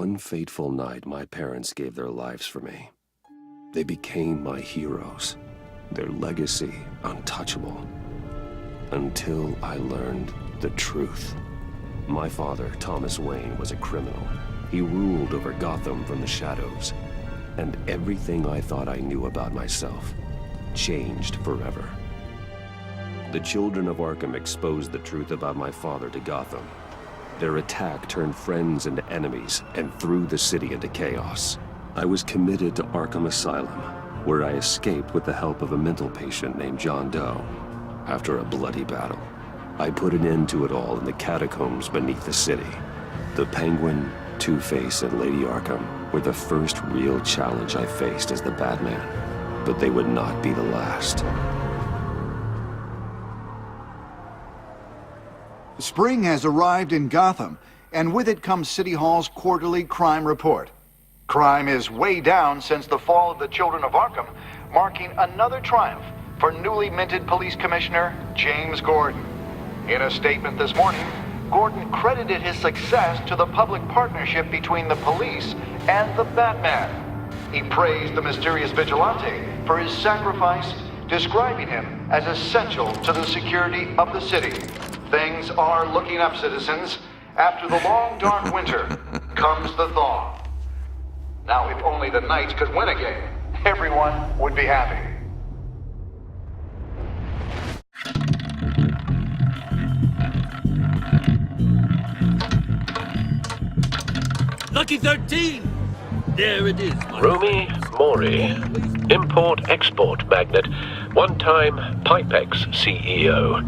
One fateful night, my parents gave their lives for me. They became my heroes, their legacy untouchable. Until I learned the truth. My father, Thomas Wayne, was a criminal. He ruled over Gotham from the shadows. And everything I thought I knew about myself changed forever. The children of Arkham exposed the truth about my father to Gotham. Their attack turned friends into enemies and threw the city into chaos. I was committed to Arkham Asylum, where I escaped with the help of a mental patient named John Doe. After a bloody battle, I put an end to it all in the catacombs beneath the city. The Penguin, Two-Face, and Lady Arkham were the first real challenge I faced as the Batman, but they would not be the last. Spring has arrived in Gotham, and with it comes City Hall's quarterly crime report. Crime is way down since the fall of the Children of Arkham, marking another triumph for newly minted Police Commissioner James Gordon. In a statement this morning, Gordon credited his success to the public partnership between the police and the Batman. He praised the mysterious vigilante for his sacrifice, describing him as essential to the security of the city. Things are looking up, citizens. After the long, dark winter comes the thaw. Now, if only the Knights could win again, everyone would be happy. Lucky 13! There it is. Rumi Mori, import-export magnate, one-time Pipex CEO,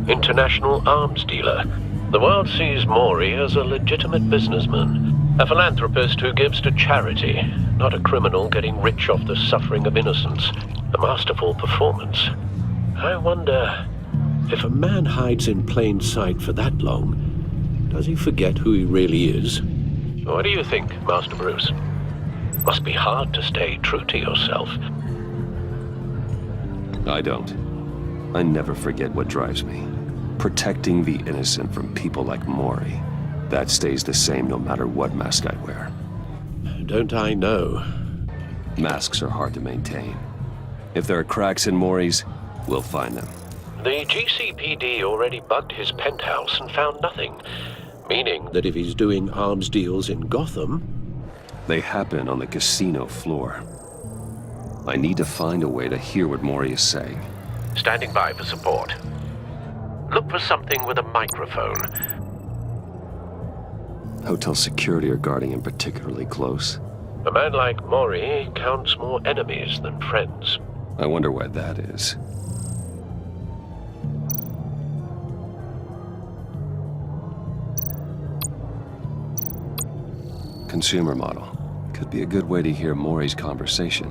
international arms dealer. The world sees Mori as a legitimate businessman, a philanthropist who gives to charity, not a criminal getting rich off the suffering of innocence. A masterful performance. I wonder, if a man hides in plain sight for that long, does he forget who he really is? What do you think, Master Bruce? Must be hard to stay true to yourself. I don't. I never forget what drives me. Protecting the innocent from people like Mori. That stays the same no matter what mask I wear. Don't I know? Masks are hard to maintain. If there are cracks in Mori's, we'll find them. The GCPD already bugged his penthouse and found nothing. Meaning that if he's doing arms deals in Gotham... They happen on the casino floor. I need to find a way to hear what Mori is saying. Standing by for support. Look for something with a microphone. Hotel security are guarding him particularly close. A man like Mori counts more enemies than friends. I wonder why that is. Consumer model. Could be a good way to hear Mori's conversation.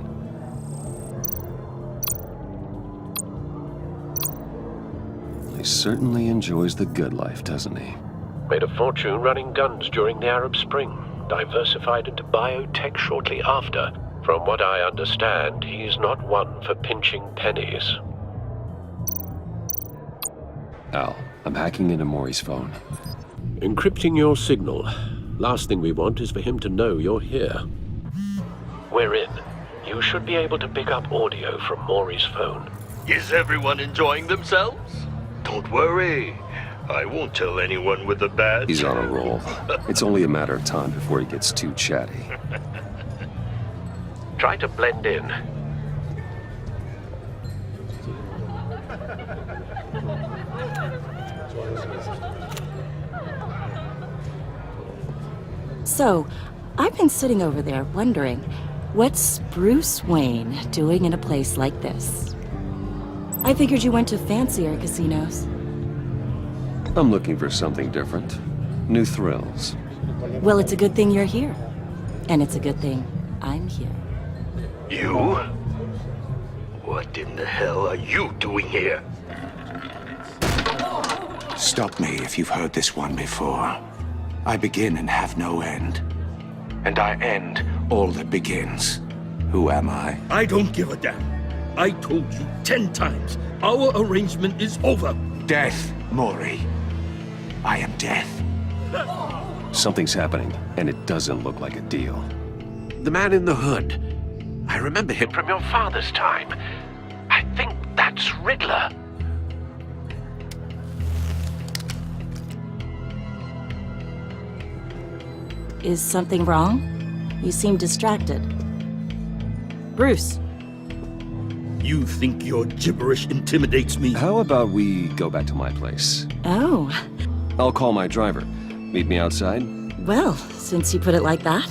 He certainly enjoys the good life, doesn't he? Made a fortune running guns during the Arab Spring. Diversified into biotech shortly after. From what I understand, he's not one for pinching pennies. Al, I'm hacking into Mori's phone. Encrypting your signal. Last thing we want is for him to know you're here. We're in. You should be able to pick up audio from Mori's phone. Is everyone enjoying themselves? Don't worry. I won't tell anyone with the badge. He's on a roll. It's only a matter of time before he gets too chatty. Try to blend in. So, I've been sitting over there wondering, what's Bruce Wayne doing in a place like this? I figured you went to fancier casinos. I'm looking for something different. New thrills. Well, it's a good thing you're here. And it's a good thing I'm here. You? What in the hell are you doing here? Stop me if you've heard this one before. I begin and have no end. And I end all that begins. Who am I? I don't give a damn. I told you 10 times. Our arrangement is over. Death, Mori. I am death. Something's happening, and it doesn't look like a deal. The man in the hood. I remember him from your father's time. I think that's Riddler. Is something wrong? You seem distracted. Bruce, You think your gibberish intimidates me? How about we go back to my place? oh, I'll call my driver. Meet me outside? well, since you put it like that,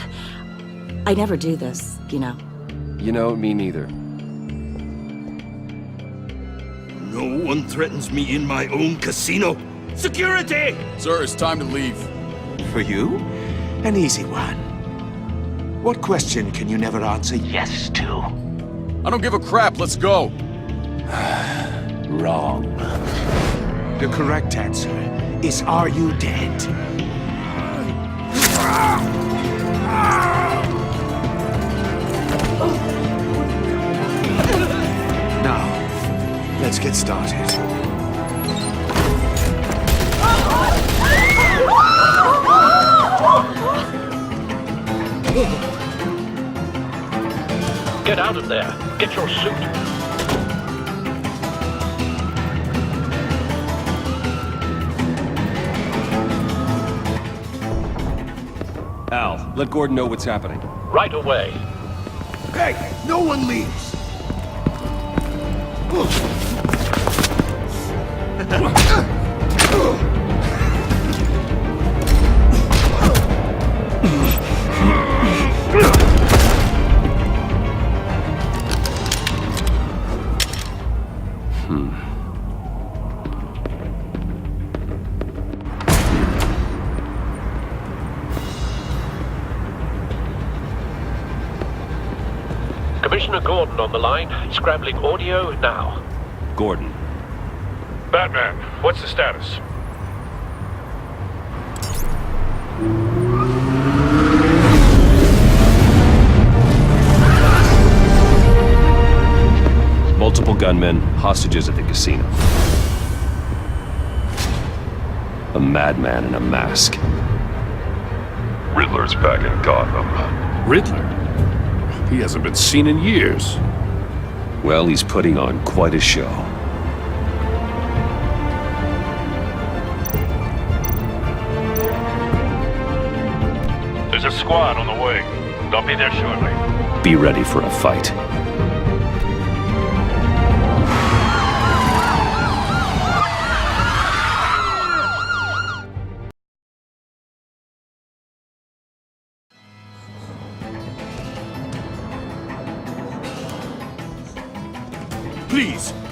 I never do this, you know. You know, me neither. No one threatens me in my own casino. Security! Sir, it's time to leave. For you? An easy one. What question can you never answer yes to? I don't give a crap, let's go. Wrong. The correct answer is, are you dead? Now, let's get started. Get out of there. Get your suit. Al, let Gordon know what's happening. Right away. Hey, no one leaves! Commissioner Gordon on the line. Scrambling audio now. Gordon. Batman, what's the status? Multiple gunmen, hostages at the casino. A madman in a mask. Riddler's back in Gotham. Riddler? He hasn't been seen in years. Well, he's putting on quite a show. There's a squad on the way. They'll be there shortly. Be ready for a fight.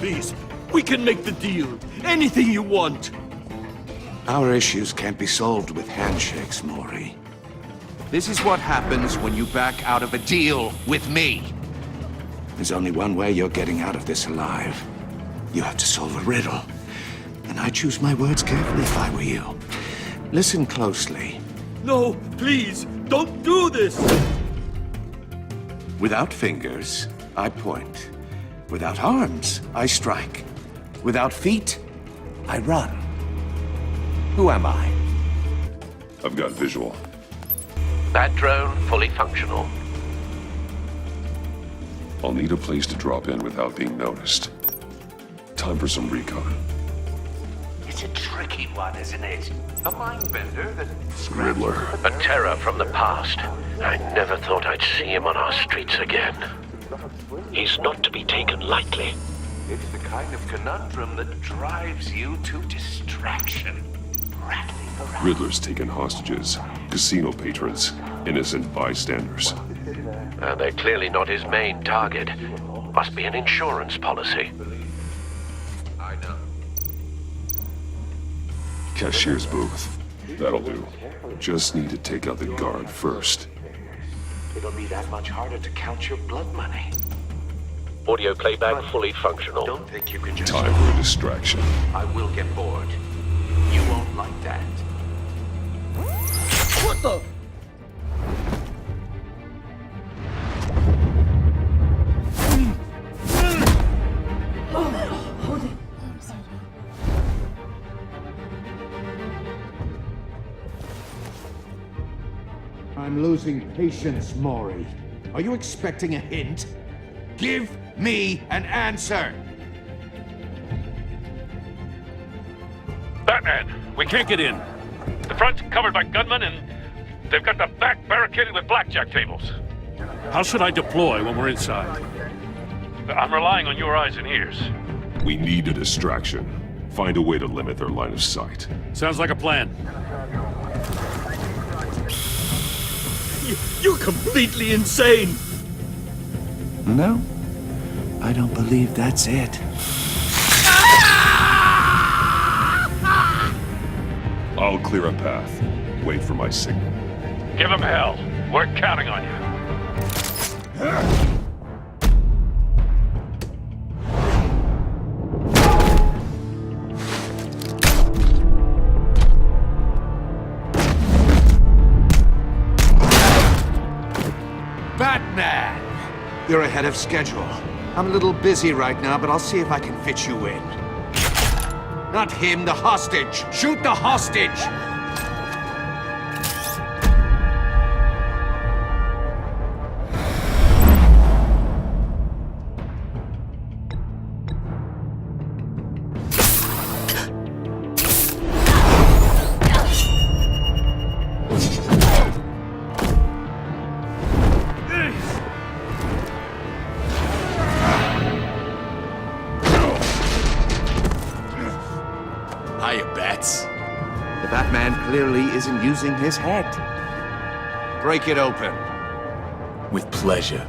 Please, we can make the deal. Anything you want. Our issues can't be solved with handshakes, Maury. This is what happens when you back out of a deal with me. There's only one way you're getting out of this alive. You have to solve a riddle. And I choose my words carefully if I were you. Listen closely. No, please, don't do this. Without fingers, I point. Without arms, I strike. Without feet, I run. Who am I? I've got visual. That drone fully functional. I'll need a place to drop in without being noticed. Time for some recon. It's a tricky one, isn't it? A mind bender that... Riddler. A terror from the past. I never thought I'd see him on our streets again. He's not to be taken lightly. It's the kind of conundrum that drives you to distraction. Rattling around. Riddler's taken hostages, casino patrons, innocent bystanders. And they're clearly not his main target. Must be an insurance policy. I know. Cashier's booth. That'll do. Just need to take out the guard first. It'll be that much harder to count your blood money. Audio playback fully functional. Don't think you can just... Time for a distraction. I will get bored. You won't like that. What the? I'm losing patience, Maury. Are you expecting a hint? Give me an answer! Batman, we can't get in. The front's covered by gunmen, and they've got the back barricaded with blackjack tables. How should I deploy when we're inside? I'm relying on your eyes and ears. We need a distraction. Find a way to limit their line of sight. Sounds like a plan. You're completely insane! No, I don't believe that's it. I'll clear a path. Wait for my signal. Give them hell. We're counting on you. Batman! You're ahead of schedule. I'm a little busy right now, but I'll see if I can fit you in. Not him, the hostage! Shoot the hostage! Hiya, Bats. The Batman clearly isn't using his head. Break it open. With pleasure.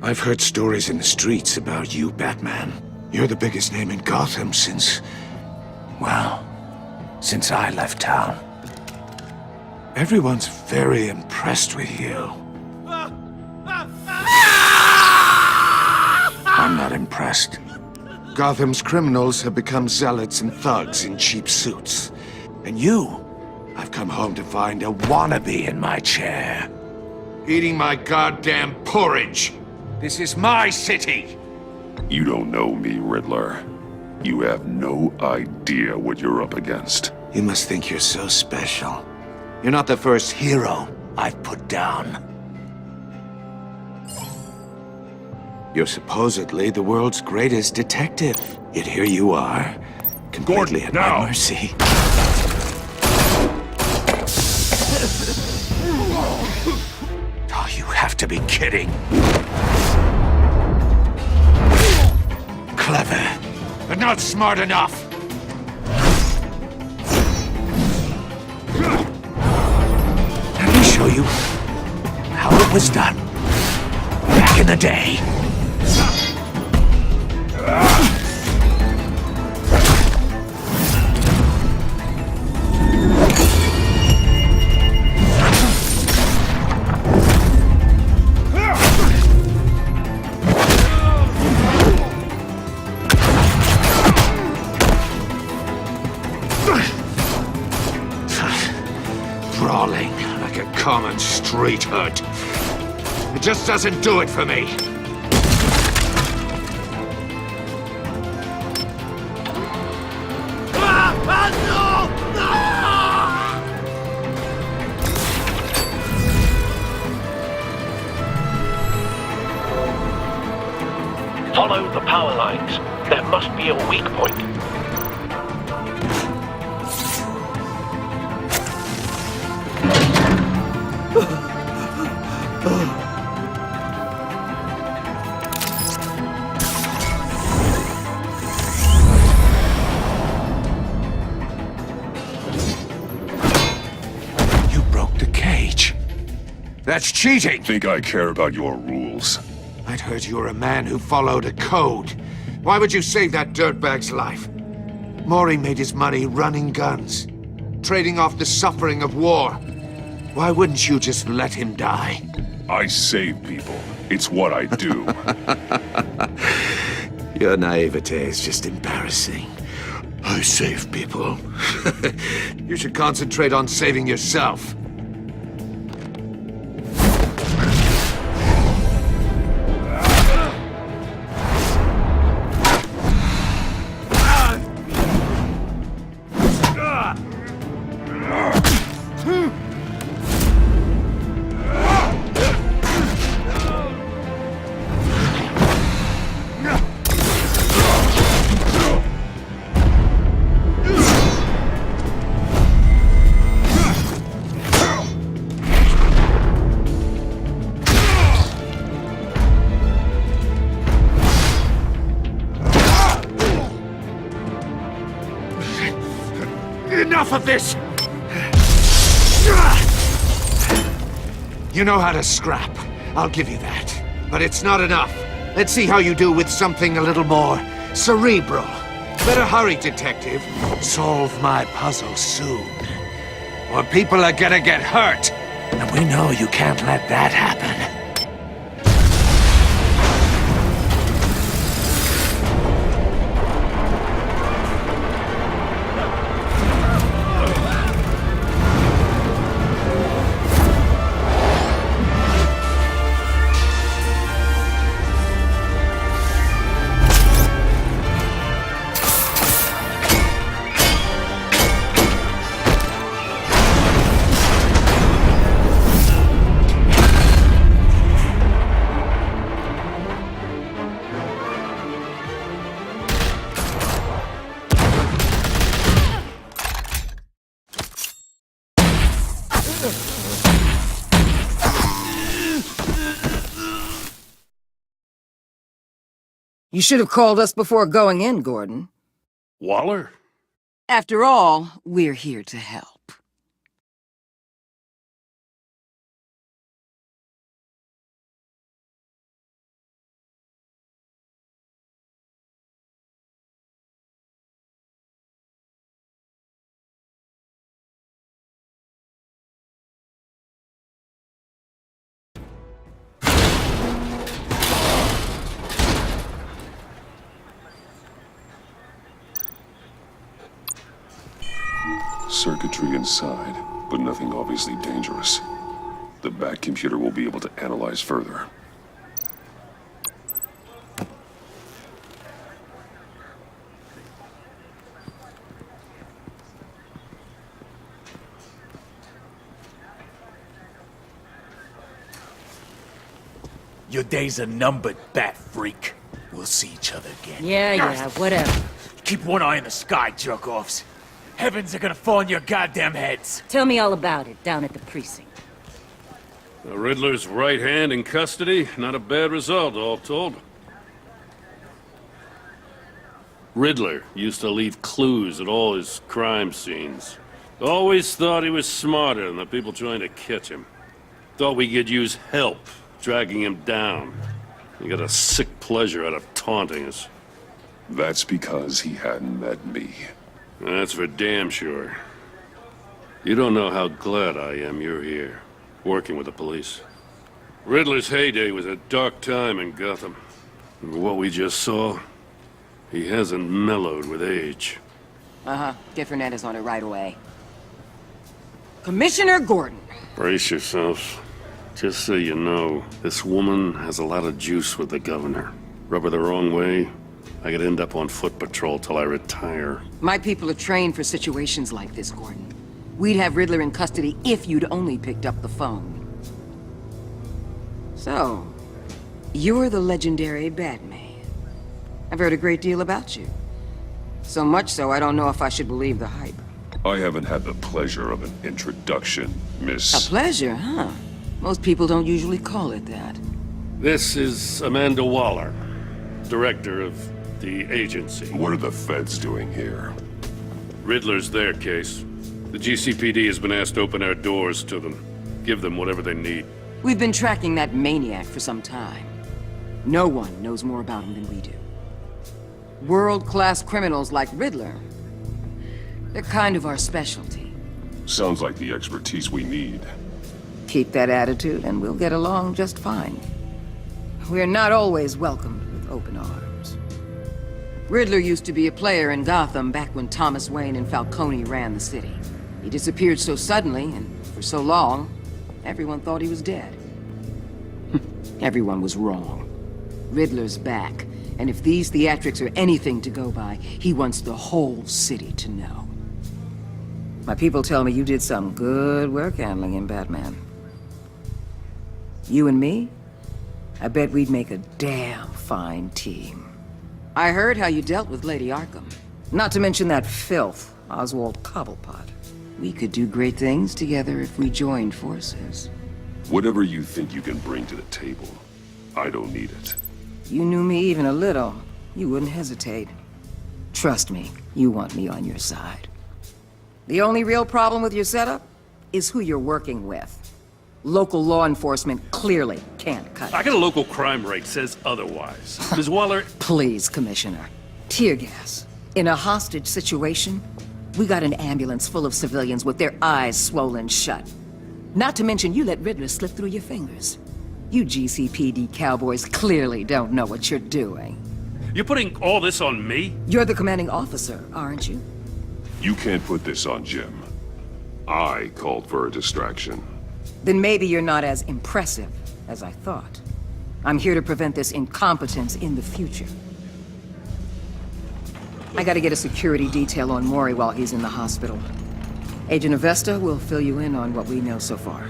I've heard stories in the streets about you, Batman. You're the biggest name in Gotham since... well, since I left town. Everyone's very impressed with you. I'm not impressed. Gotham's criminals have become zealots and thugs in cheap suits. And you, I've come home to find a wannabe in my chair. Eating my goddamn porridge. This is my city! You don't know me, Riddler. You have no idea what you're up against. You must think you're so special. You're not the first hero I've put down. You're supposedly the world's greatest detective. Yet here you are, completely at my mercy. Oh, you have to be kidding. Clever, but not smart enough. Let me show you how it was done back in the day. Brawling like a common street hood. It just doesn't do it for me. Follow the power lines. There must be a weak point. You broke the cage. That's cheating! Think I care about your rules? I'd heard you were a man who followed a code. Why would you save that dirtbag's life? Maury made his money running guns. trading off the suffering of war. Why wouldn't you just let him die? I save people. It's what I do. Your naivete is just embarrassing. I save people. You should concentrate on saving yourself. Enough of this! You know how to scrap. I'll give you that. But it's not enough. Let's see how you do with something a little more cerebral. Better hurry, detective. Solve my puzzle soon. Or people are gonna get hurt. And we know you can't let that happen. You should have called us before going in, Gordon. Waller? After all, we're here to help. Circuitry inside, but nothing obviously dangerous. The back computer will be able to analyze further. Your days are numbered, bat freak. We'll see each other again. Yeah, whatever. Keep one eye in the sky, jerk-offs. Heavens are gonna fall on your goddamn heads. Tell me all about it down at the precinct. The Riddler's right hand in custody. Not a bad result, all told. Riddler used to leave clues at all his crime scenes. Always thought he was smarter than the people trying to catch him. Thought we could use help dragging him down. He got a sick pleasure out of taunting us. That's because he hadn't met me. That's for damn sure. You don't know how glad I am you're here, working with the police. Riddler's heyday was a dark time in Gotham. And what we just saw, he hasn't mellowed with age. Uh-huh. Get Fernandez on it right away. Commissioner Gordon. Brace yourselves. Just so you know, this woman has a lot of juice with the governor. Rub her the wrong way, I could end up on foot patrol till I retire. My people are trained for situations like this, Gordon. We'd have Riddler in custody if you'd only picked up the phone. So, you're the legendary Batman. I've heard a great deal about you. So much so, I don't know if I should believe the hype. I haven't had the pleasure of an introduction, Miss... A pleasure, huh? Most people don't usually call it that. This is Amanda Waller, director of the agency. What are the feds doing here? Riddler's their case. The GCPD has been asked to open our doors to them. Give them whatever they need. We've been tracking that maniac for some time. No one knows more about him than we do. World-class criminals like Riddler, they're kind of our specialty. Sounds like the expertise we need. Keep that attitude and we'll get along just fine. We're not always welcomed with open arms. Riddler used to be a player in Gotham back when Thomas Wayne and Falcone ran the city. He disappeared so suddenly and for so long, everyone thought he was dead. Everyone was wrong. Riddler's back, and if these theatrics are anything to go by, he wants the whole city to know. My people tell me you did some good work handling him, Batman. You and me? I bet we'd make a damn fine team. I heard how you dealt with Lady Arkham. Not to mention that filth, Oswald Cobblepot. We could do great things together if we joined forces. Whatever you think you can bring to the table, I don't need it. You knew me even a little, you wouldn't hesitate. Trust me, you want me on your side. The only real problem with your setup is who you're working with. Local law enforcement clearly can't cut it. I got a local crime rate says otherwise. Ms. Waller... Please, Commissioner. Tear gas. In a hostage situation, we got an ambulance full of civilians with their eyes swollen shut. Not to mention you let Riddler slip through your fingers. You GCPD cowboys clearly don't know what you're doing. You're putting all this on me? You're the commanding officer, aren't you? You can't put this on Jim. I called for a distraction. Then maybe you're not as impressive as I thought. I'm here to prevent this incompetence in the future. I gotta get a security detail on Mori while he's in the hospital. Agent Avesta will fill you in on what we know so far,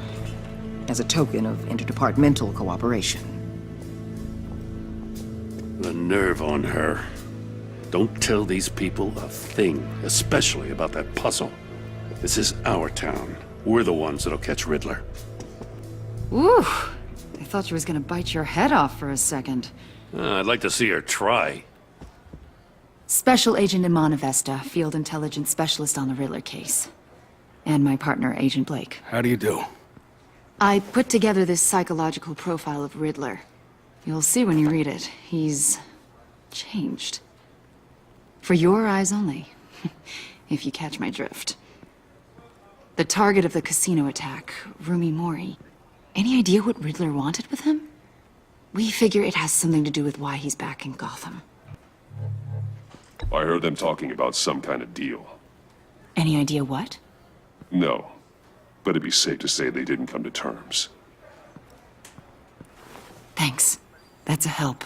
as a token of interdepartmental cooperation. The nerve on her. Don't tell these people a thing, especially about that puzzle. This is our town. We're the ones that'll catch Riddler. Ooh, I thought she was gonna bite your head off for a second. I'd like to see her try. Special Agent Iman Avesta, Field Intelligence Specialist on the Riddler case. And my partner, Agent Blake. How do you do? I put together this psychological profile of Riddler. You'll see when you read it. He's changed. For your eyes only, if you catch my drift. The target of the casino attack, Rumi Mori. Any idea what Riddler wanted with him? We figure it has something to do with why he's back in Gotham. I heard them talking about some kind of deal. Any idea what? No, but it'd be safe to say they didn't come to terms. Thanks. That's a help.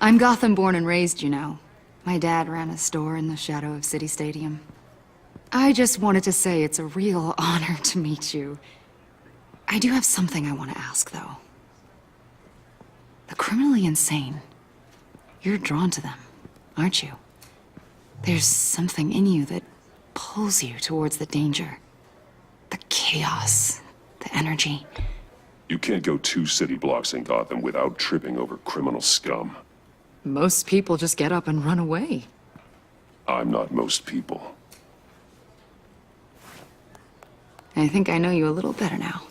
I'm Gotham born and raised, you know. My dad ran a store in the shadow of City Stadium. I just wanted to say it's a real honor to meet you. I do have something I want to ask, though. The criminally insane. You're drawn to them, aren't you? There's something in you that pulls you towards the danger. The chaos, the energy. You can't go 2 city blocks in Gotham without tripping over criminal scum. Most people just get up and run away. I'm not most people. I think I know you a little better now.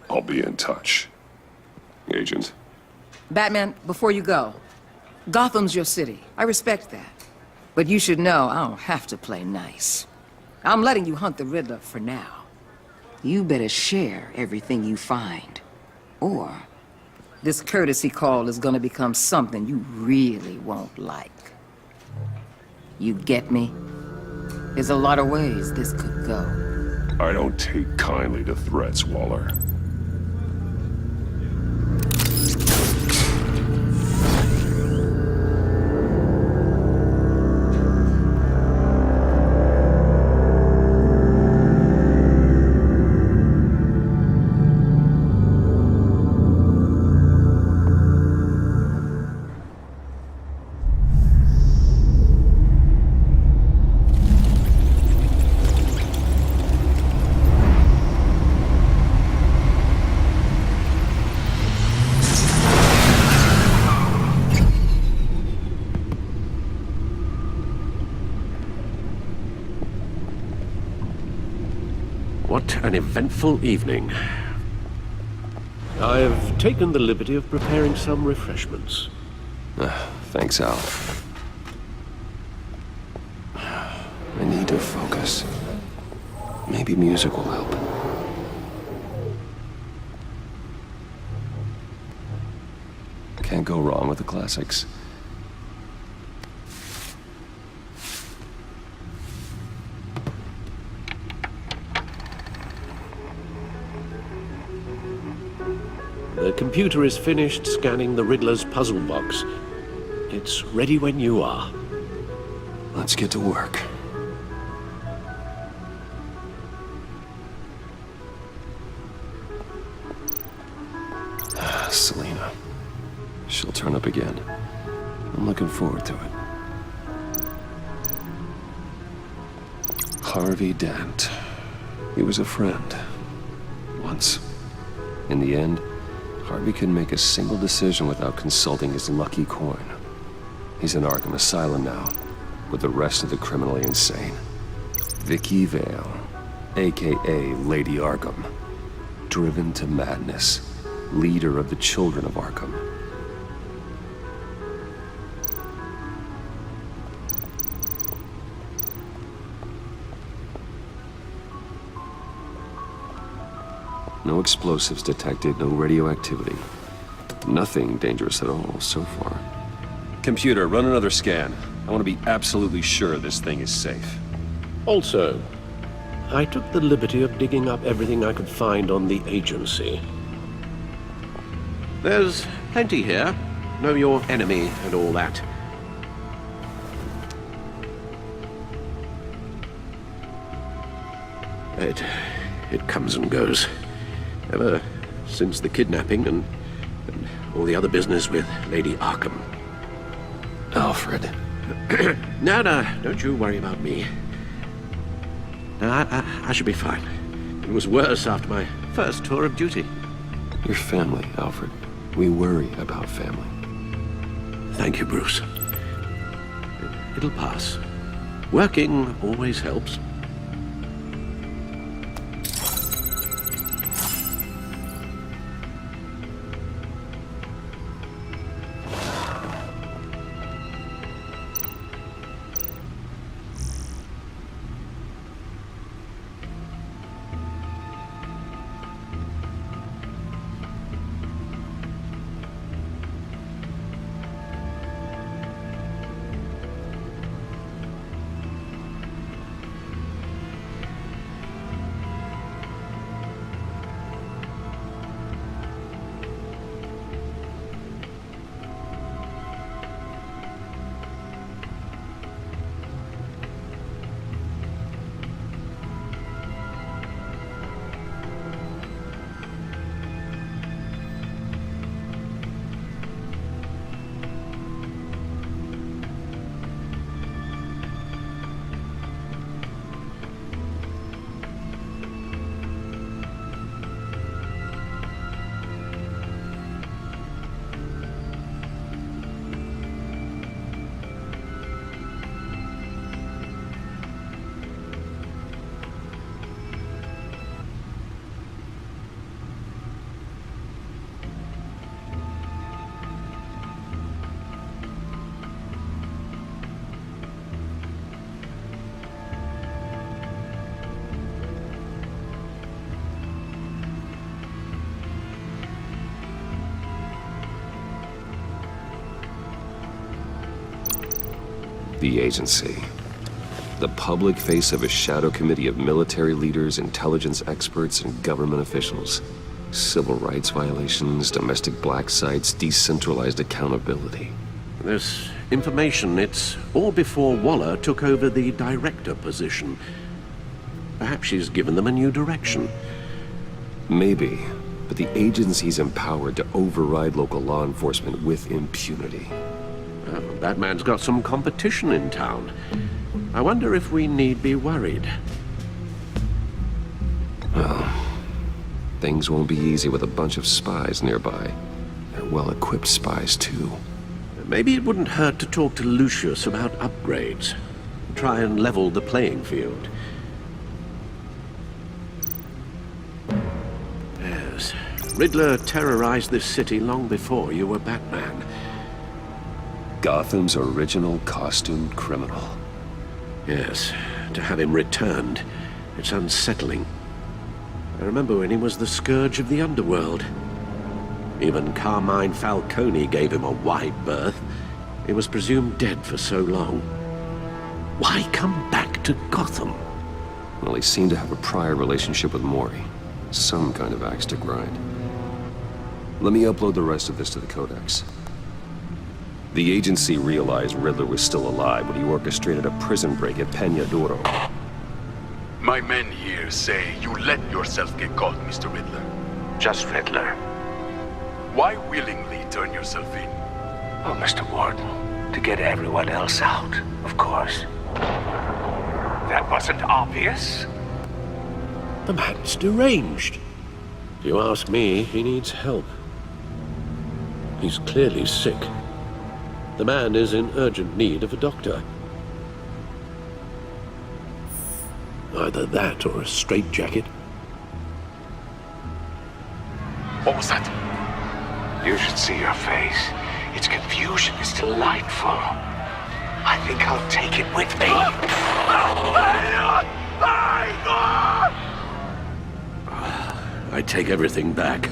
I'll be in touch. Agent. Batman, before you go, Gotham's your city. I respect that. But you should know I don't have to play nice. I'm letting you hunt the Riddler for now. You better share everything you find. Or this courtesy call is gonna become something you really won't like. You get me? There's a lot of ways this could go. I don't take kindly to threats, Waller. What an eventful evening. I've taken the liberty of preparing some refreshments. Thanks, Al. I need to focus. Maybe music will help. Can't go wrong with the classics. The computer is finished scanning the Riddler's puzzle box. It's ready when you are. Let's get to work. Selena. She'll turn up again. I'm looking forward to it. Harvey Dent. He was a friend. Once. In the end, Harvey couldn't make a single decision without consulting his lucky coin. He's in Arkham Asylum now, with the rest of the criminally insane. Vicky Vale, a.k.a. Lady Arkham. Driven to madness. Leader of the Children of Arkham. No explosives detected, no radioactivity. Nothing dangerous at all so far. Computer, run another scan. I want to be absolutely sure this thing is safe. Also, I took the liberty of digging up everything I could find on the agency. There's plenty here. Know your enemy and all that. It comes and goes. Ever since the kidnapping and all the other business with Lady Arkham. Alfred. No, don't you worry about me. No, I should be fine. It was worse after my first tour of duty. Your family, Alfred. We worry about family. Thank you, Bruce. It'll pass. Working always helps. The agency. The public face of a shadow committee of military leaders, intelligence experts, and government officials. Civil rights violations, domestic black sites, decentralized accountability. This information, it's all before Waller took over the director position. Perhaps she's given them a new direction. Maybe, but the agency's empowered to override local law enforcement with impunity. That man's got some competition in town. I wonder if we need be worried. Well, things won't be easy with a bunch of spies nearby. They're well-equipped spies, too. Maybe it wouldn't hurt to talk to Lucius about upgrades. Try and level the playing field. Yes, Riddler terrorized this city long before you were Batman. Gotham's original costumed criminal. Yes, to have him returned, it's unsettling. I remember when he was the scourge of the underworld. Even Carmine Falcone gave him a wide berth. He was presumed dead for so long. Why come back to Gotham? Well, he seemed to have a prior relationship with Mori. Some kind of axe to grind. Let me upload the rest of this to the Codex. The agency realized Riddler was still alive when he orchestrated a prison break at Peña Duro. My men here say you let yourself get caught, Mr. Riddler. Just Riddler. Why willingly turn yourself in? Oh, Mr. Warden, to get everyone else out, of course. That wasn't obvious. The man's deranged. If you ask me, he needs help. He's clearly sick. The man is in urgent need of a doctor. Either that or a straitjacket. What was that? You should see your face. Its confusion is delightful. I think I'll take it with me. I take everything back.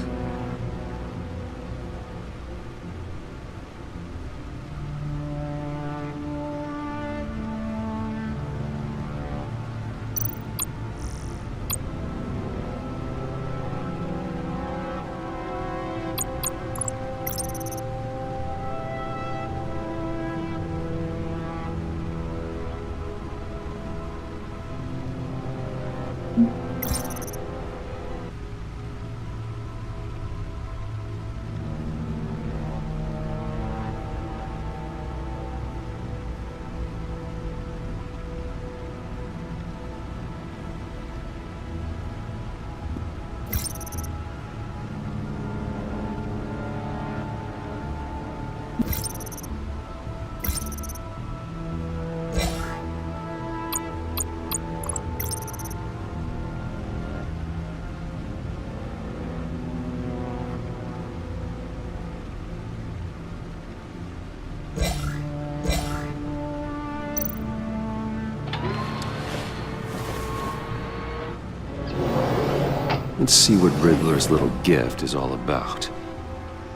Let's see what Riddler's little gift is all about.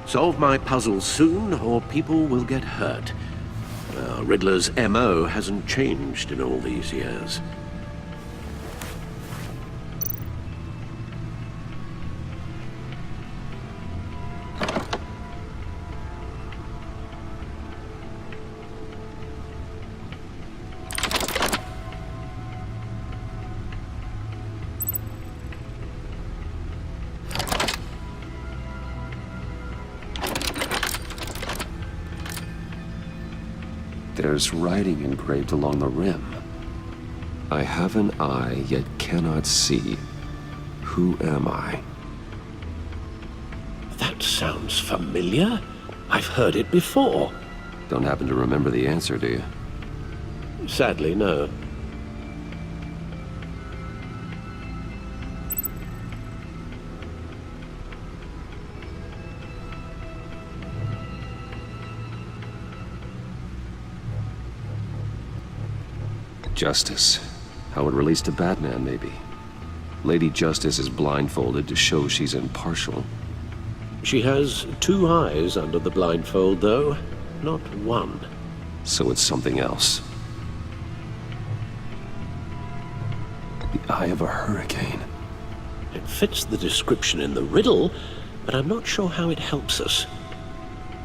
Solve my puzzle soon, or people will get hurt. Riddler's MO hasn't changed in all these years. There's writing engraved along the rim. I have an eye, yet cannot see. Who am I? That sounds familiar. I've heard it before. Don't happen to remember the answer, do you? Sadly, no. Justice. How it relates to Batman, maybe. Lady Justice is blindfolded to show she's impartial. She has two eyes under the blindfold, though, not one. So it's something else. The eye of a hurricane. It fits the description in the riddle, but I'm not sure how it helps us.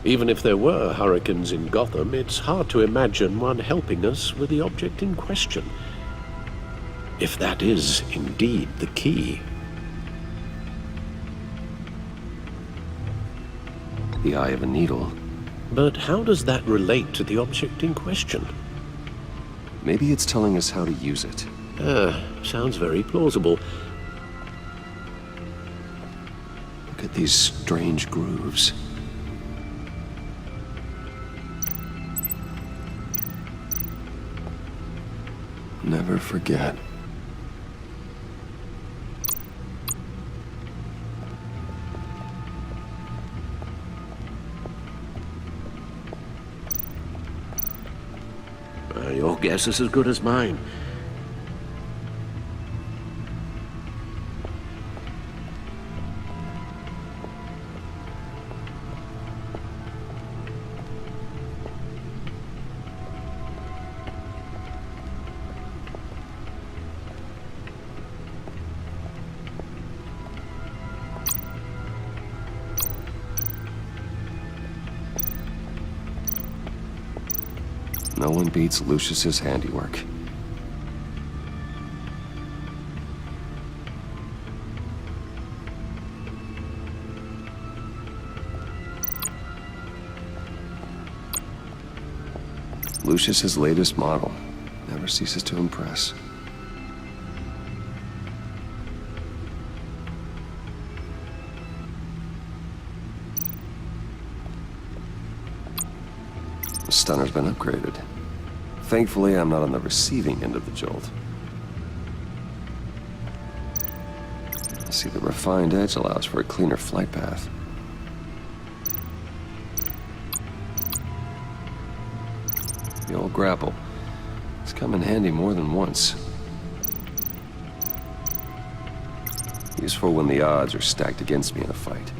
Even if there were hurricanes in Gotham, it's hard to imagine one helping us with the object in question. If that is indeed the key. The eye of a needle. But how does that relate to the object in question? Maybe it's telling us how to use it. Sounds very plausible. Look at these strange grooves. Never forget. guess is as good as mine. No one beats Lucius's handiwork. Lucius's latest model never ceases to impress. The stunner's been upgraded. Thankfully, I'm not on the receiving end of the jolt. See, the refined edge allows for a cleaner flight path. The old grapple. It's come in handy more than once. Useful when the odds are stacked against me in a fight.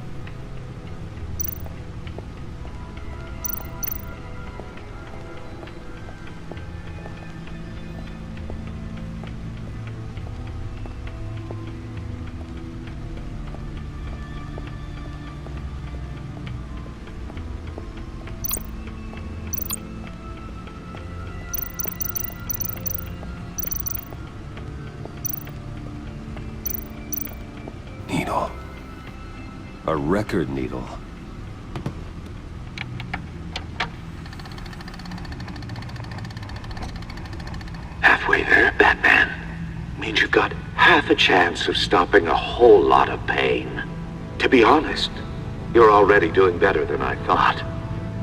Needle. A record needle. Halfway there, Batman. Means you've got half a chance of stopping a whole lot of pain. To be honest, you're already doing better than I thought.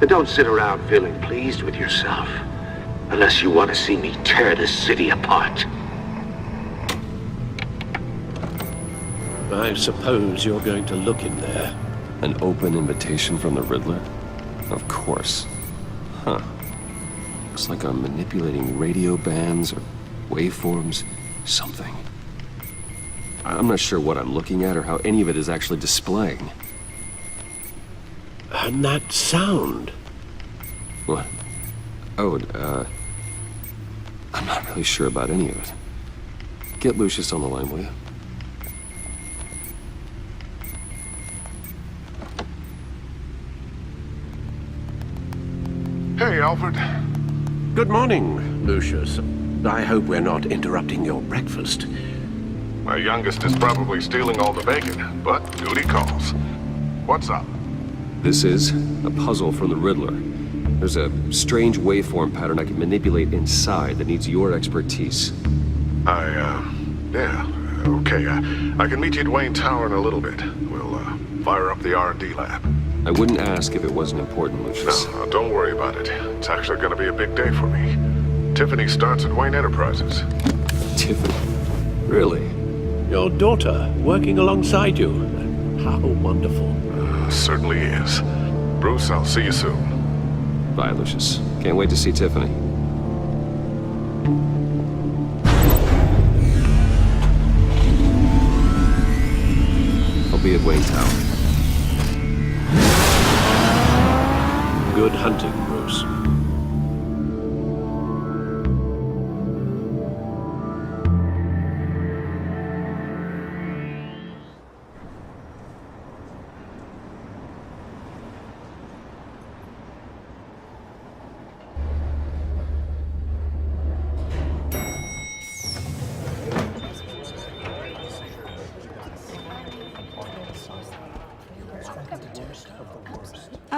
But don't sit around feeling pleased with yourself. Unless you want to see me tear this city apart. I suppose you're going to look in there. An open invitation from the Riddler? Of course. Huh. Looks like I'm manipulating radio bands or waveforms. Something. I'm not sure what I'm looking at or how any of it is actually displaying. And that sound? What? Oh, I'm not really sure about any of it. Get Lucius on the line, will you? Hey, Alfred. Good morning, Lucius. I hope we're not interrupting your breakfast. My youngest is probably stealing all the bacon, but duty calls. What's up? This is a puzzle from the Riddler. There's a strange waveform pattern I can manipulate inside that needs your expertise. Yeah, okay. I can meet you at Wayne Tower in a little bit. We'll, fire up the R&D lab. I wouldn't ask if it wasn't important, Lucius. No, don't worry about it. It's actually gonna be a big day for me. Tiffany starts at Wayne Enterprises. Tiffany? Really? Your daughter, working alongside you. How wonderful. Certainly is. Bruce, I'll see you soon. Bye, Lucius. Can't wait to see Tiffany. I'll be at Wayne Tower. Good hunting, Bruce.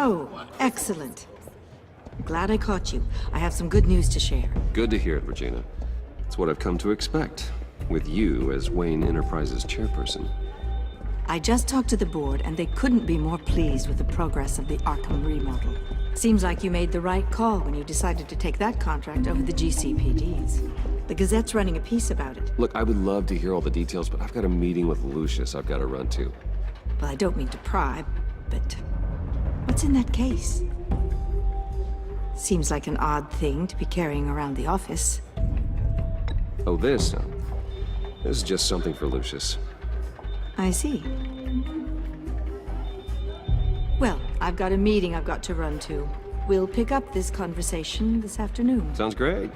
Oh, excellent. Glad I caught you. I have some good news to share. Good to hear it, Regina. It's what I've come to expect, with you as Wayne Enterprises chairperson. I just talked to the board, and they couldn't be more pleased with the progress of the Arkham remodel. Seems like you made the right call when you decided to take that contract over the GCPD's. The Gazette's running a piece about it. Look, I would love to hear all the details, but I've got a meeting with Lucius I've got to run to. Well, I don't mean to pry, but what's in that case? Seems like an odd thing to be carrying around the office. Oh, this? This is just something for Lucius. I see. Well, I've got a meeting I've got to run to. We'll pick up this conversation this afternoon. Sounds great.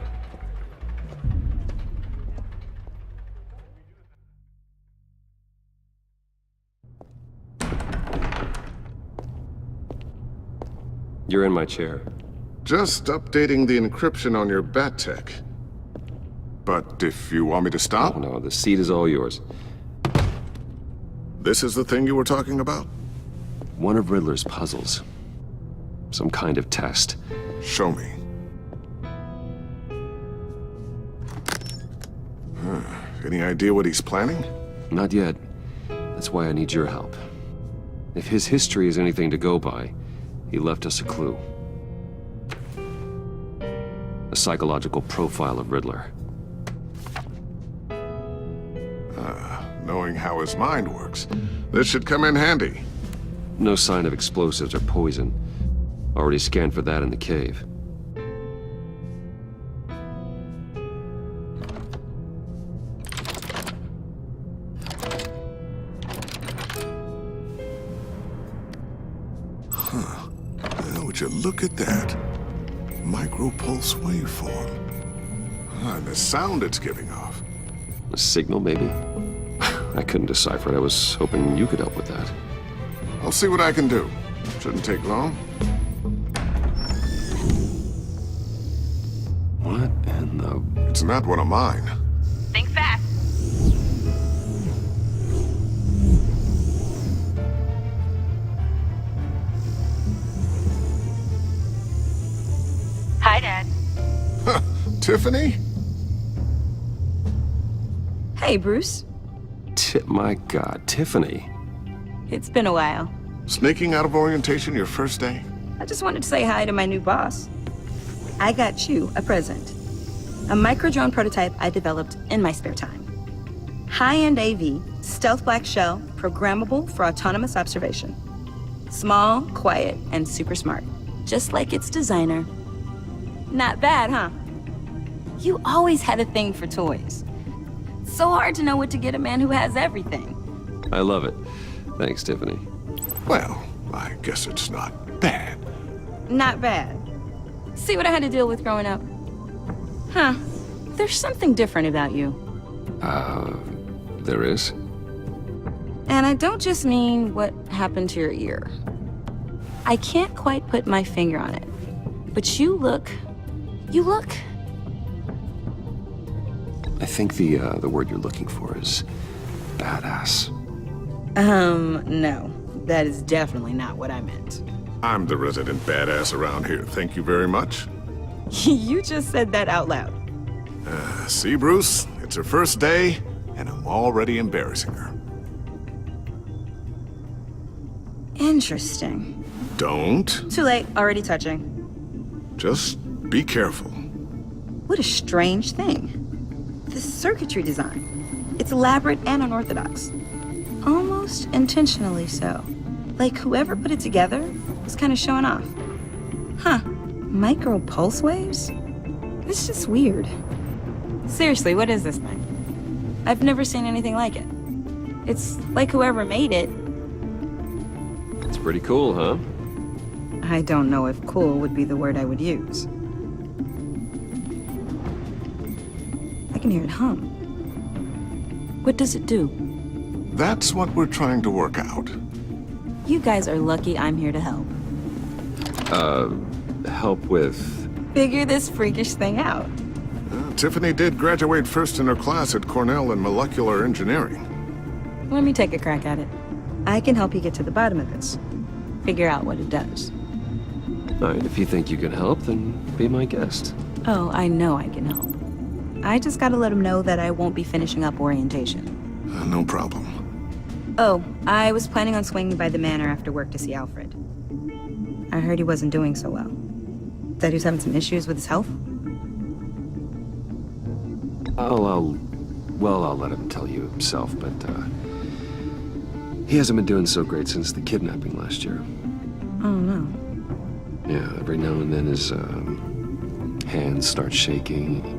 You're in my chair. Just updating the encryption on your bat tech. But if you want me to stop? Oh, no, the seat is all yours. This is the thing you were talking about? One of Riddler's puzzles. Some kind of test. Show me. Any idea what he's planning? Not yet. That's why I need your help. If his history is anything to go by, he left us a clue. A psychological profile of Riddler. Knowing how his mind works, this should come in handy. No sign of explosives or poison. Already scanned for that in the cave. Would you look at that? Micro-pulse waveform. And the sound it's giving off. A signal, maybe? I couldn't decipher it. I was hoping you could help with that. I'll see what I can do. Shouldn't take long. What in the... It's not one of mine. Think fast. Hi, Dad. Tiffany? Hey, Bruce. My God, Tiffany. It's been a while. Sneaking out of orientation your first day? I just wanted to say hi to my new boss. I got you a present. A micro-drone prototype I developed in my spare time. High-end AV, stealth black shell, programmable for autonomous observation. Small, quiet, and super smart. Just like its designer. Not bad, huh? You always had a thing for toys. So hard to know what to get a man who has everything. I love it. Thanks, Tiffany. Well, I guess it's not bad. Not bad. See what I had to deal with growing up? Huh. There's something different about you. There is? And I don't just mean what happened to your ear. I can't quite put my finger on it. But you look... I think the word you're looking for is badass. No. That is definitely not what I meant. I'm the resident badass around here. Thank you very much. You just said that out loud. See, Bruce? It's her first day, and I'm already embarrassing her. Interesting. Don't. Too late. Already touching. Just be careful. What a strange thing. The circuitry design. It's elaborate and unorthodox. Almost intentionally so. Like whoever put it together was kind of showing off. Huh. Micro pulse waves? It's just weird. Seriously, what is this thing? I've never seen anything like it. It's like whoever made it. It's pretty cool, huh? I don't know if cool would be the word I would use. I can hear it hum. What does it do? That's what we're trying to work out. You guys are lucky I'm here to help. Help with... Figure this freakish thing out. Tiffany did graduate first in her class at Cornell in molecular engineering. Let me take a crack at it. I can help you get to the bottom of this. Figure out what it does. All right, if you think you can help, then be my guest. Oh, I know I can help. I just gotta let him know that I won't be finishing up orientation. No problem. Oh, I was planning on swinging by the manor after work to see Alfred. I heard he wasn't doing so well. That he was having some issues with his health? I'll let him tell you himself, but, he hasn't been doing so great since the kidnapping last year. Oh, no. Yeah, every now and then his hands start shaking.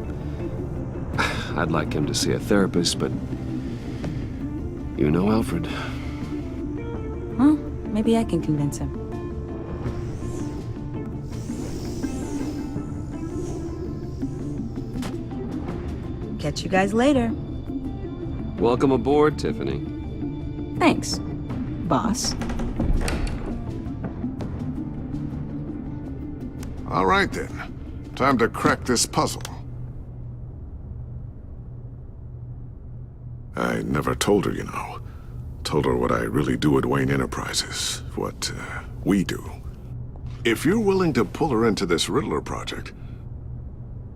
I'd like him to see a therapist, but you know Alfred. Well, maybe I can convince him. Catch you guys later. Welcome aboard, Tiffany. Thanks, boss. All right then. Time to crack this puzzle. I never told her, you know. Told her what I really do at Wayne Enterprises. What, we do. If you're willing to pull her into this Riddler project,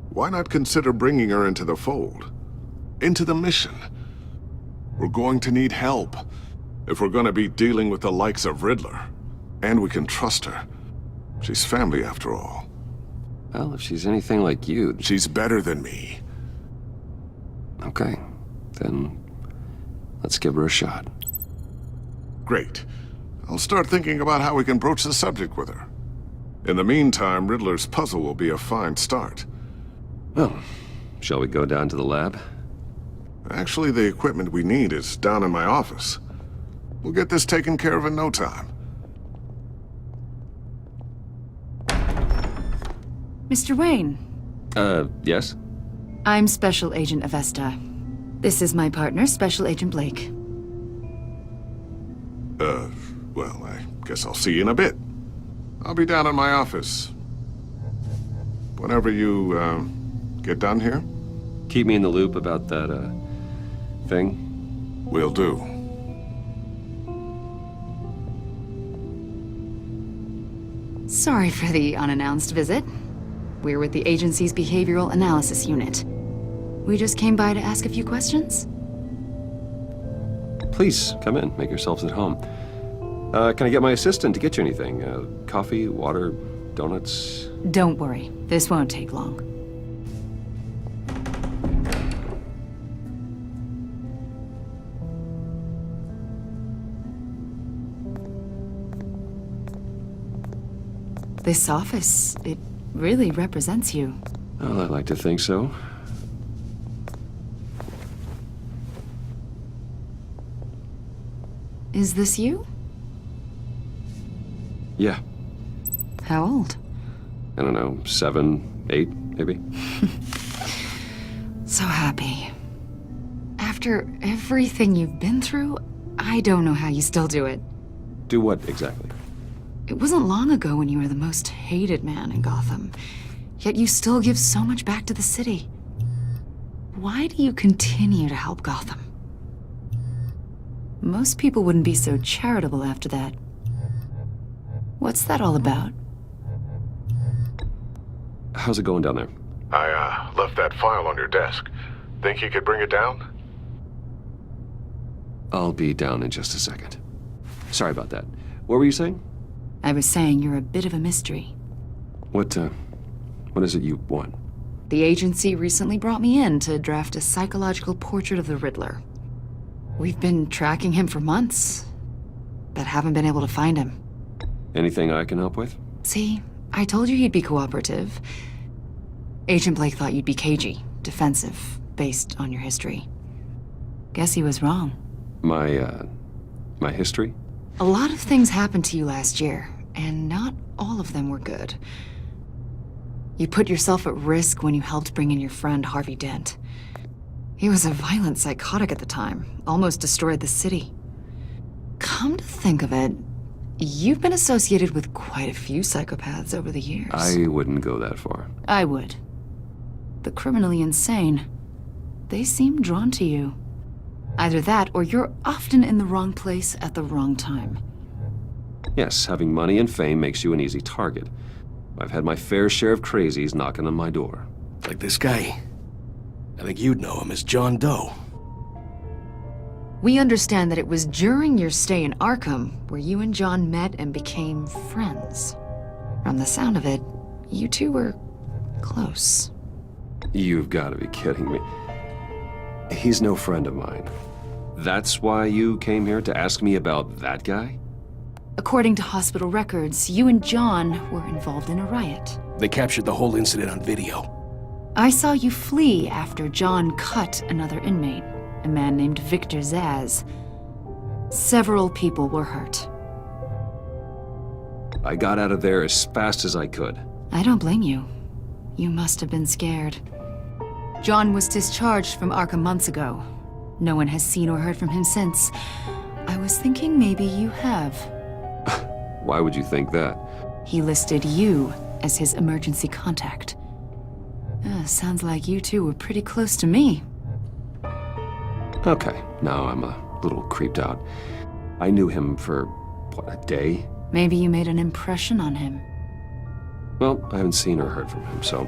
why not consider bringing her into the fold? Into the mission? We're going to need help if we're gonna be dealing with the likes of Riddler. And we can trust her. She's family after all. Well, if she's anything like you... She's better than me. Okay, then let's give her a shot. Great. I'll start thinking about how we can broach the subject with her. In the meantime, Riddler's puzzle will be a fine start. Well, shall we go down to the lab? Actually, the equipment we need is down in my office. We'll get this taken care of in no time. Mr. Wayne. Yes? I'm Special Agent Avesta. This is my partner, Special Agent Blake. Well, I guess I'll see you in a bit. I'll be down in my office. Whenever you, get done here? Keep me in the loop about that, thing? Will do. Sorry for the unannounced visit. We're with the agency's Behavioral Analysis Unit. We just came by to ask a few questions. Please, come in. Make yourselves at home. Can I get my assistant to get you anything? Coffee, water, donuts? Don't worry. This won't take long. This office, it really represents you. Well, I'd like to think so. Is this you? Yeah. How old? I don't know, 7, 8, maybe? So happy. After everything you've been through, I don't know how you still do it. Do what, exactly? It wasn't long ago when you were the most hated man in Gotham, yet you still give so much back to the city. Why do you continue to help Gotham? Most people wouldn't be so charitable after that. What's that all about? How's it going down there? I, left that file on your desk. Think you could bring it down? I'll be down in just a second. Sorry about that. What were you saying? I was saying you're a bit of a mystery. What is it you want? The agency recently brought me in to draft a psychological portrait of the Riddler. We've been tracking him for months, but haven't been able to find him. Anything I can help with? See, I told you he'd be cooperative. Agent Blake thought you'd be cagey, defensive, based on your history. Guess he was wrong. My history? A lot of things happened to you last year, and not all of them were good. You put yourself at risk when you helped bring in your friend Harvey Dent. He was a violent psychotic at the time, almost destroyed the city. Come to think of it, you've been associated with quite a few psychopaths over the years. I wouldn't go that far. I would. The criminally insane, they seem drawn to you. Either that, or you're often in the wrong place at the wrong time. Yes, having money and fame makes you an easy target. I've had my fair share of crazies knocking on my door. Like this guy. I think you'd know him as John Doe. We understand that it was during your stay in Arkham where you and John met and became friends. From the sound of it, you two were close. You've got to be kidding me. He's no friend of mine. That's why you came here to ask me about that guy? According to hospital records, you and John were involved in a riot. They captured the whole incident on video. I saw you flee after John cut another inmate, a man named Victor Zaz. Several people were hurt. I got out of there as fast as I could. I don't blame you. You must have been scared. John was discharged from Arkham months ago. No one has seen or heard from him since. I was thinking maybe you have. Why would you think that? He listed you as his emergency contact. Sounds like you two were pretty close to me. Okay, now I'm a little creeped out. I knew him for, what, a day? Maybe you made an impression on him. Well, I haven't seen or heard from him, so...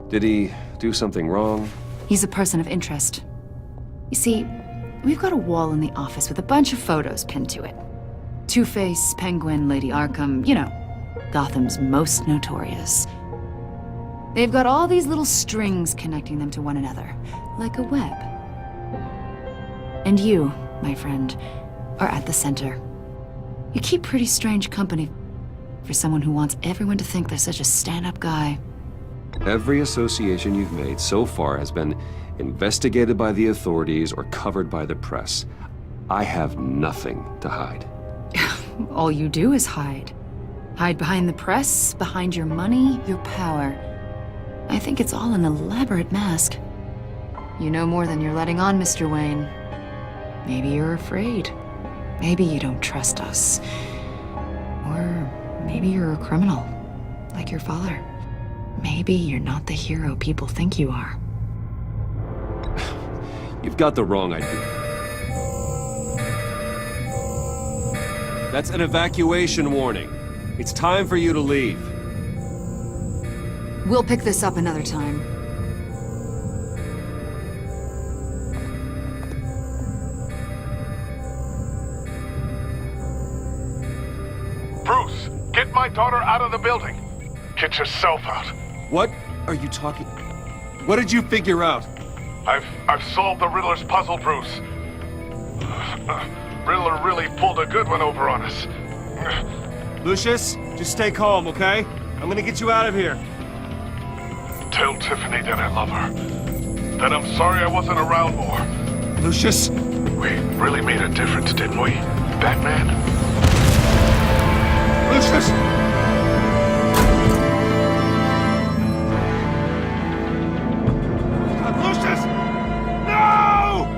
Did he do something wrong? He's a person of interest. You see, we've got a wall in the office with a bunch of photos pinned to it. Two-Face, Penguin, Lady Arkham, you know, Gotham's most notorious. They've got all these little strings connecting them to one another, like a web. And you, my friend, are at the center. You keep pretty strange company for someone who wants everyone to think they're such a stand-up guy. Every association you've made so far has been investigated by the authorities or covered by the press. I have nothing to hide. All you do is hide. Hide behind the press, behind your money, your power. I think it's all an elaborate mask. You know more than you're letting on, Mr. Wayne. Maybe you're afraid. Maybe you don't trust us. Or maybe you're a criminal, like your father. Maybe you're not the hero people think you are. You've got the wrong idea. That's an evacuation warning. It's time for you to leave. We'll pick this up another time. Bruce, get my daughter out of the building. Get yourself out. What are you talking? What did you figure out? I've solved the Riddler's puzzle, Bruce. Riddler really pulled a good one over on us. Lucius, just stay calm, okay? I'm gonna get you out of here. Tell Tiffany that I love her. That I'm sorry I wasn't around more. Lucius? We really made a difference, didn't we, Batman? Lucius! Lucius! No!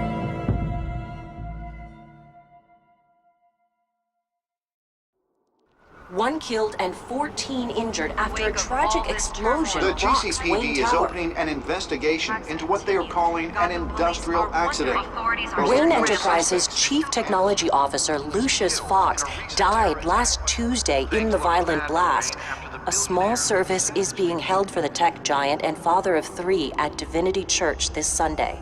One killed and 14 injured after a tragic explosion. The rocks GCPD Wayne is Tower. opening an investigation into what they are calling an industrial accident. Wayne Enterprises' Chief Technology Officer Lucius Fox died last Tuesday in the violent blast. A small service is being held for the tech giant and father of 3 at Divinity Church this Sunday.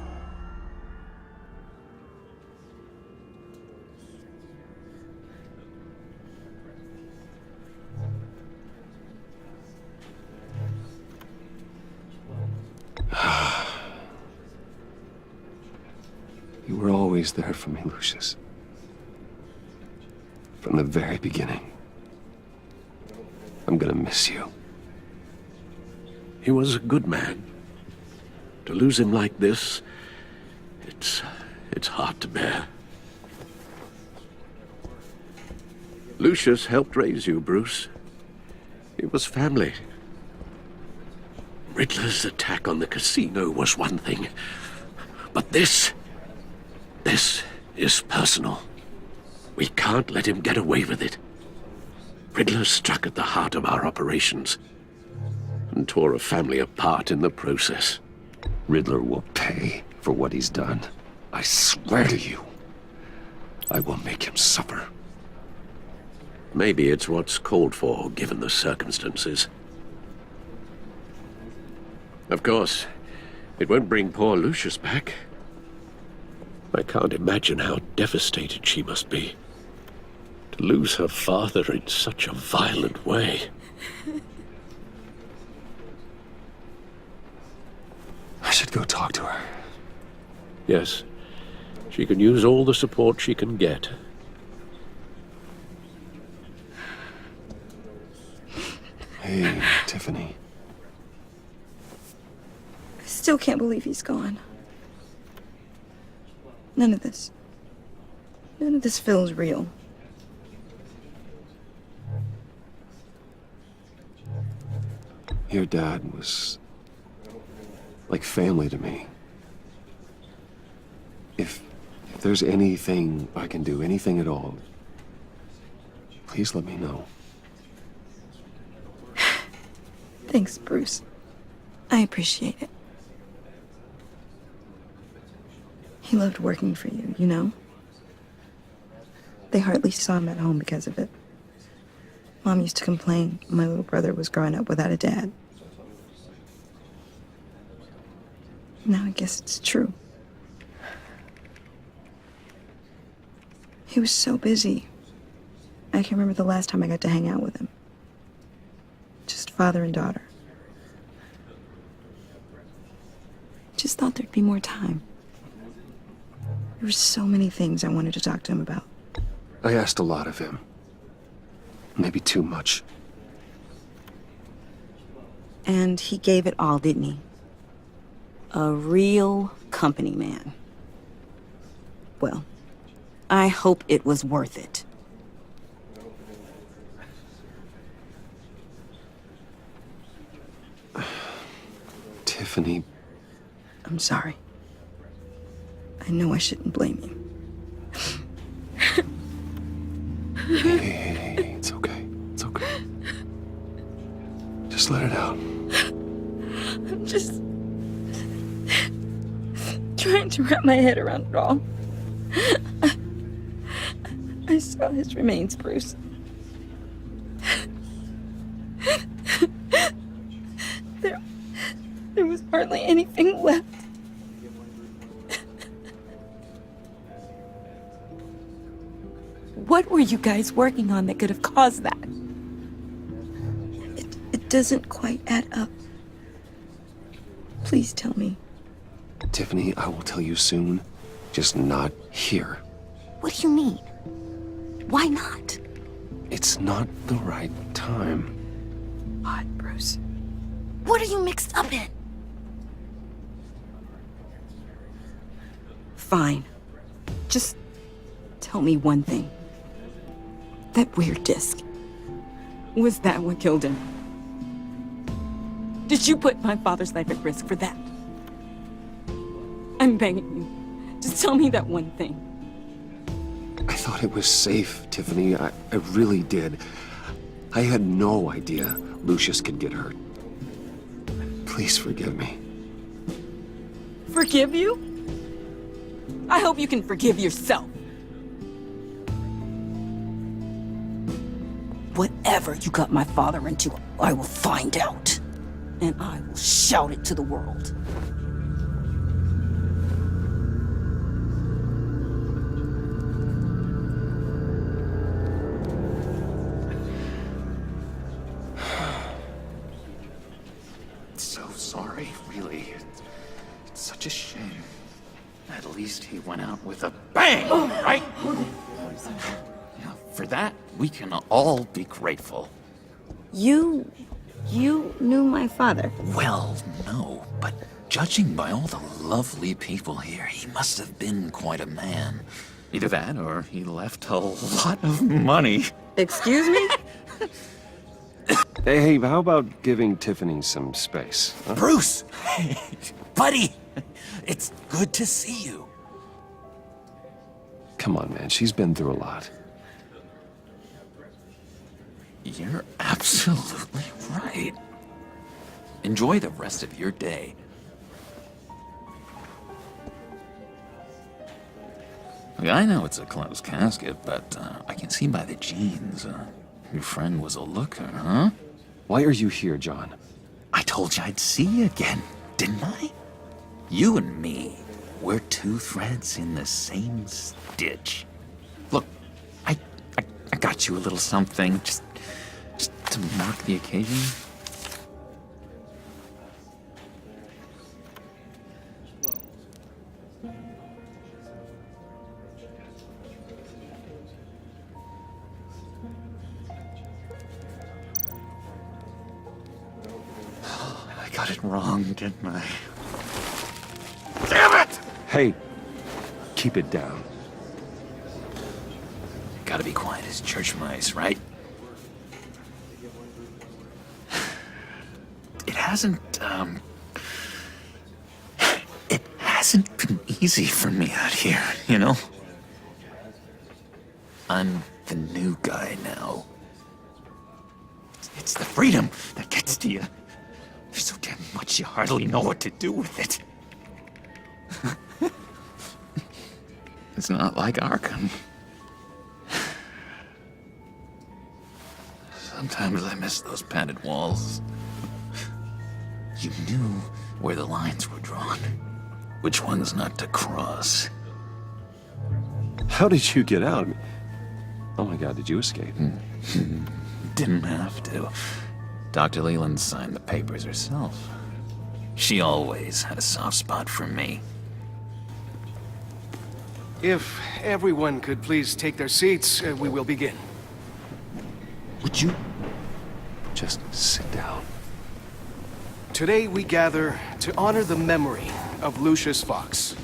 You were always there for me, Lucius. From the very beginning. I'm gonna miss you. He was a good man. To lose him like this, it's hard to bear. Lucius helped raise you, Bruce. It was family. Riddler's attack on the casino was one thing, but this is personal. We can't let him get away with it. Riddler struck at the heart of our operations and tore a family apart in the process. Riddler will pay for what he's done. I swear to you, I will make him suffer. Maybe it's what's called for, given the circumstances. Of course, it won't bring poor Lucius back. I can't imagine how devastated she must be. To lose her father in such a violent way. I should go talk to her. Yes, She can use all the support she can get. Hey, Tiffany. I still can't believe he's gone. None of this feels real. Your dad was like family to me. If there's anything I can do, anything at all, please let me know. Thanks, Bruce. I appreciate it. He loved working for you, you know? They hardly saw him at home because of it. Mom used to complain my little brother was growing up without a dad. Now I guess it's true. He was so busy. I can remember the last time I got to hang out with him. Just father and daughter. Just thought there'd be more time. There were so many things I wanted to talk to him about. I asked a lot of him. Maybe too much. And he gave it all, didn't he? A real company man. Well, I hope it was worth it. Tiffany. I'm sorry. I know I shouldn't blame you. Hey, it's okay. It's okay. Just let it out. I'm just trying to wrap my head around it all. I saw his remains, Bruce. There was hardly anything left. What were you guys working on that could have caused that? It doesn't quite add up. Please tell me. Tiffany, I will tell you soon. Just not here. What do you mean? Why not? It's not the right time. What, Bruce? What are you mixed up in? Fine. Just tell me one thing. That weird disc. Was that what killed him? Did you put my father's life at risk for that? I'm begging you. Just tell me that one thing. I thought it was safe, Tiffany. I really did. I had no idea Lucius could get hurt. Please forgive me. Forgive you? I hope you can forgive yourself. Whatever you got my father into, I will find out. And I will shout it to the world. So sorry, really. It's such a shame. At least he went out with a bang, right? Yeah, for that, we can all be grateful. You knew my father. Well, no, but judging by all the lovely people here, he must have been quite a man. Either that, or he left a lot of money. Excuse me? Hey, how about giving Tiffany some space? Huh? Bruce! Buddy! It's good to see you. Come on, man. She's been through a lot. You're absolutely right. Enjoy the rest of your day. I know it's a closed casket, but I can see by the jeans. Your friend was a looker, huh? Why are you here, John? I told you I'd see you again, didn't I? You and me, we're two threads in the same stitch. Look, I got you a little something, just to mark the occasion. got it wrong, didn't I? Damn it! Hey, keep it down. Gotta be quiet as church mice, right? It hasn't been easy for me out here, you know? I'm the new guy now. It's the freedom that gets to you. There's so damn much you hardly know what to do with it. It's not like Arkham. Sometimes I miss those padded walls. You knew where the lines were drawn. Which ones not to cross. How did you get out? Oh my God, did you escape? Didn't have to. Dr. Leland signed the papers herself. She always had a soft spot for me. If everyone could please take their seats, we will begin. Would you just sit down? Today we gather to honor the memory of Lucius Fox.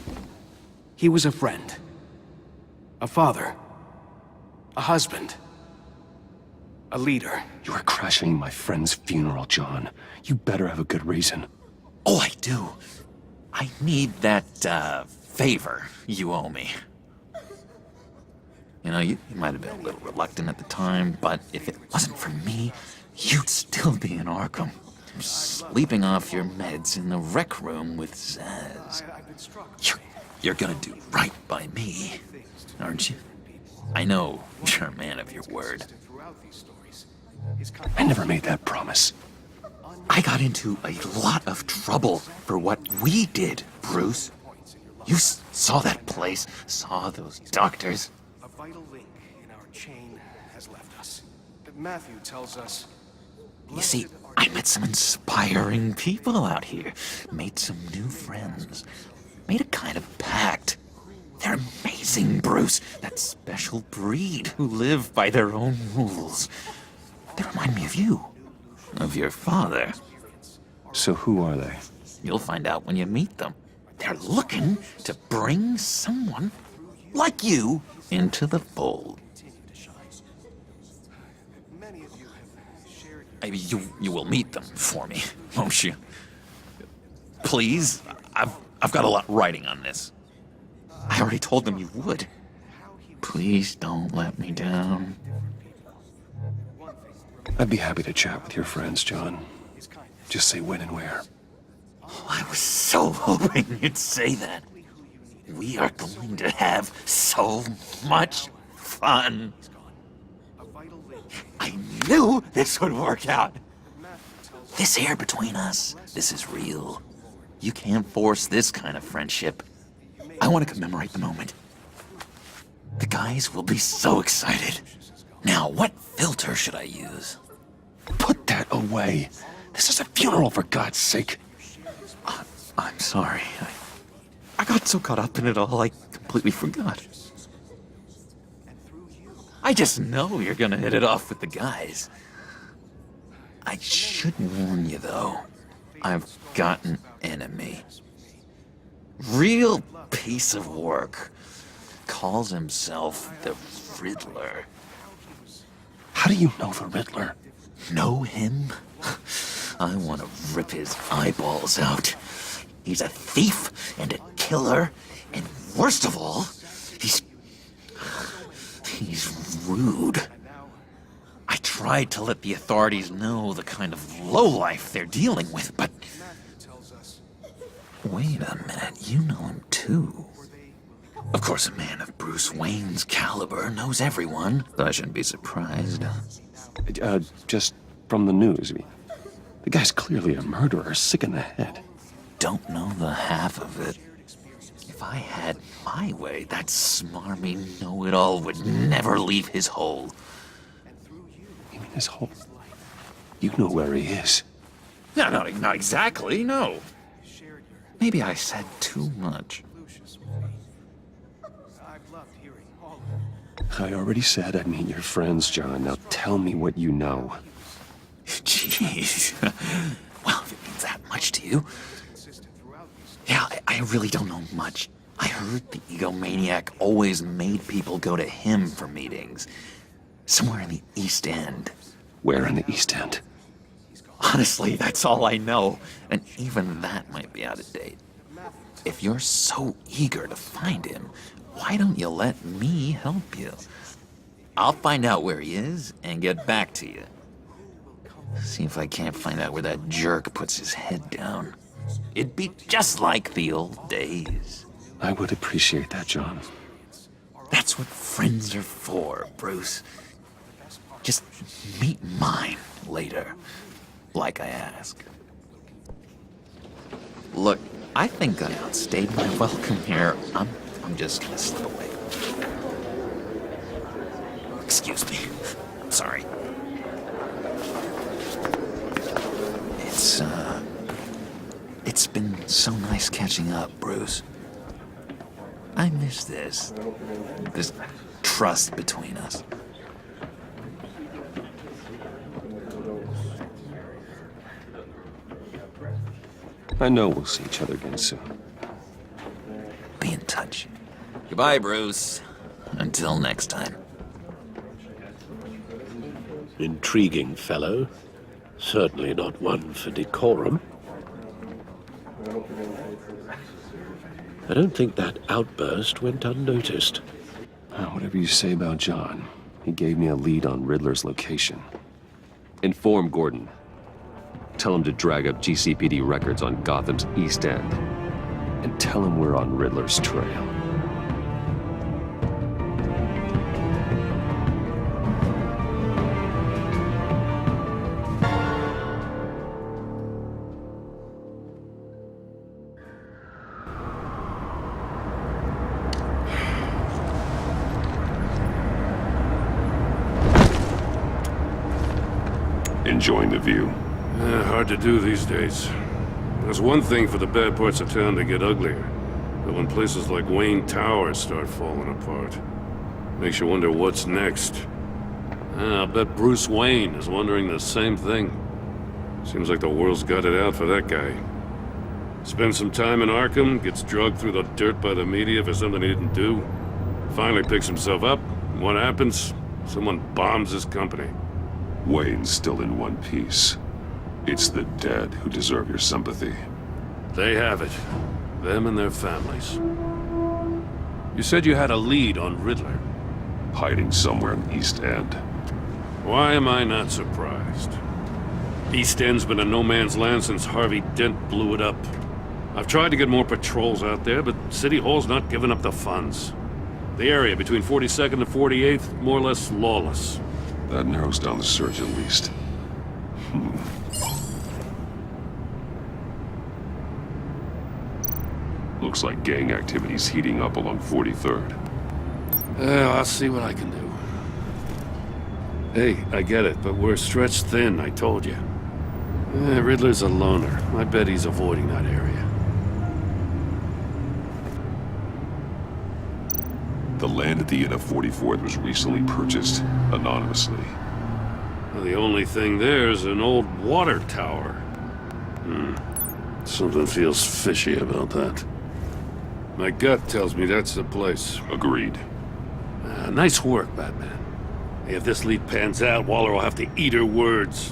He was a friend, a father, a husband, a leader. You are crashing my friend's funeral, John. You better have a good reason. Oh, I do. I need that, favor you owe me. You know, you might have been a little reluctant at the time, but if it wasn't for me, you'd still be in Arkham. Sleeping off your meds in the rec room with Zaz. You're gonna do right by me, aren't you? I know you're a man of your word. I never made that promise. I got into a lot of trouble for what we did, Bruce. You saw that place, saw those doctors. A vital link in our chain has left us. Matthew tells us... You see, I met some inspiring people out here. Made some new friends. Made a kind of pact. They're amazing, Bruce. That special breed who live by their own rules. They remind me of you. Of your father. So who are they? You'll find out when you meet them. They're looking to bring someone like you into the fold. You will meet them for me, won't you? Please? I've got a lot writing on this. I already told them you would. Please don't let me down. I'd be happy to chat with your friends, John. Just say when and where. Oh, I was so hoping you'd say that. We are going to have so much fun. I knew this would work out. This air between us, this is real. You can't force this kind of friendship. I want to commemorate the moment. The guys will be so excited. Now, what filter should I use? Put that away. This is a funeral, for God's sake. I'm sorry. I got so caught up in it all, I completely forgot. I just know you're gonna hit it off with the guys. I should warn you, though. I've got an enemy. Real piece of work. Calls himself the Riddler. How do you know the Riddler? Know him? I want to rip his eyeballs out. He's a thief and a killer, and worst of all, he's rude. I tried to let the authorities know the kind of lowlife they're dealing with, but... Wait a minute, you know him too. Of course, a man of Bruce Wayne's caliber knows everyone, so I shouldn't be surprised. Just from the news. The guy's clearly a murderer, sick in the head. Don't know the half of it. If I had my way, that smarmy know-it-all would never leave his hole. You mean his hole? You know where he is. No, not exactly, no. Maybe I said too much. I already said I'd meet your friends, John. Now tell me what you know. Jeez. Well, that much to you. Yeah, I really don't know much. I heard the egomaniac always made people go to him for meetings. Somewhere in the East End. Where in the East End? Honestly, that's all I know. And even that might be out of date. If you're so eager to find him, why don't you let me help you? I'll find out where he is and get back to you. See if I can't find out where that jerk puts his head down. It'd be just like the old days. I would appreciate that, John. That's what friends are for, Bruce. Just meet mine later, like I ask. Look, I think I outstayed my welcome here. I'm just gonna slip away. Excuse me. I'm sorry. It's been so nice catching up, Bruce. I miss this trust between us. I know we'll see each other again soon. Be in touch. Goodbye, Bruce. Until next time. Intriguing fellow. Certainly not one for decorum. I don't think that outburst went unnoticed. Whatever you say about John, he gave me a lead on Riddler's location. Inform Gordon. Tell him to drag up GCPD records on Gotham's East End. And tell him we're on Riddler's trail. Enjoying the view? Hard to do these days. There's one thing for the bad parts of town to get uglier, but when places like Wayne Tower start falling apart, makes you wonder what's next. I'll bet Bruce Wayne is wondering the same thing. Seems like the world's got it out for that guy. Spends some time in Arkham, gets drugged through the dirt by the media for something he didn't do. Finally picks himself up, and what happens? Someone bombs his company. Wayne's still in one piece. It's the dead who deserve your sympathy. They have it. Them and their families. You said you had a lead on Riddler. Hiding somewhere in the East End. Why am I not surprised? East End's been a no-man's land since Harvey Dent blew it up. I've tried to get more patrols out there, but City Hall's not giving up the funds. The area between 42nd and 48th, more or less lawless. That narrows down the search at least. Looks like gang activity's heating up along 43rd. I'll see what I can do. Hey, I get it, but we're stretched thin, I told you. Riddler's a loner. I bet he's avoiding that area. The land at the end of 44th was recently purchased, anonymously. Well, the only thing there is an old water tower. Something feels fishy about that. My gut tells me that's the place. Agreed. Nice work, Batman. If this lead pans out, Waller will have to eat her words.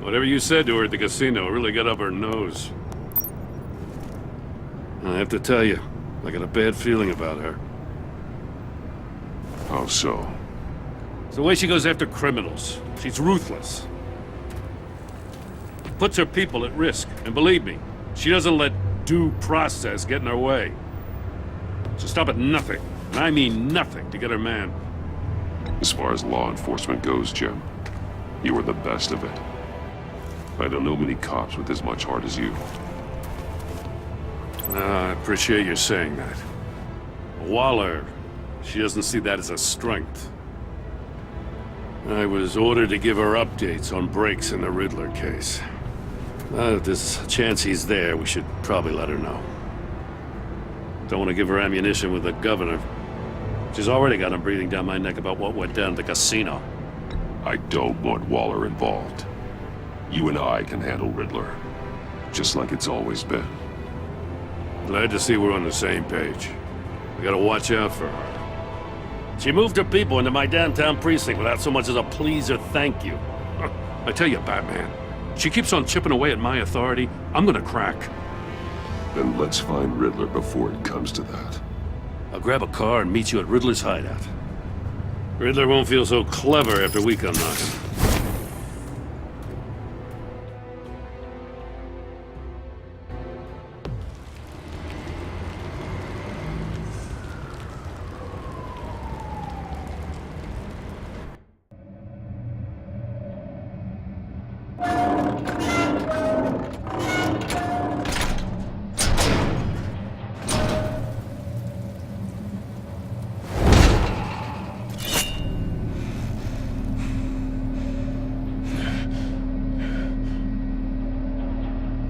Whatever you said to her at the casino really got up her nose. I have to tell you, I got a bad feeling about her. How so? It's the way she goes after criminals. She's ruthless. Puts her people at risk. And believe me, she doesn't let due process get in her way. She'll stop at nothing, and I mean nothing, to get her man. As far as law enforcement goes, Jim, you are the best of it. I don't know many cops with as much heart as you. I appreciate you saying that. Waller, she doesn't see that as a strength. I was ordered to give her updates on breaks in the Riddler case. If there's a chance he's there, we should probably let her know. Don't want to give her ammunition with the governor. She's already got him breathing down my neck about what went down at the casino. I don't want Waller involved. You and I can handle Riddler. Just like it's always been. Glad to see we're on the same page. We gotta watch out for her. She moved her people into my downtown precinct without so much as a please or thank you. I tell you, Batman, she keeps on chipping away at my authority. I'm gonna crack. Then let's find Riddler before it comes to that. I'll grab a car and meet you at Riddler's hideout. Riddler won't feel so clever after we come knocking.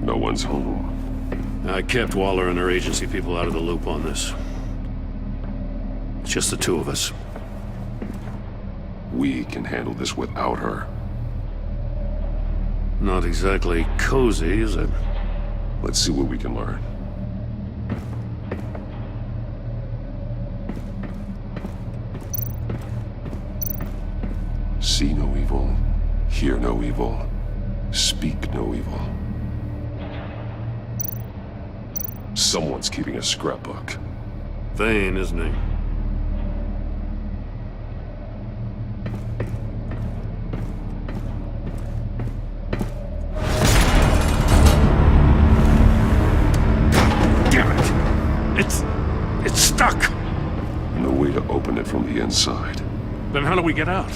No one's home. I kept Waller and her agency people out of the loop on this. It's just the two of us. We can handle this without her. Not exactly cozy, is it? Let's see what we can learn. See no evil, hear no evil, speak no evil. Someone's keeping a scrapbook. Vane, isn't he? Damn it! It's stuck! No way to open it from the inside. Then how do we get out?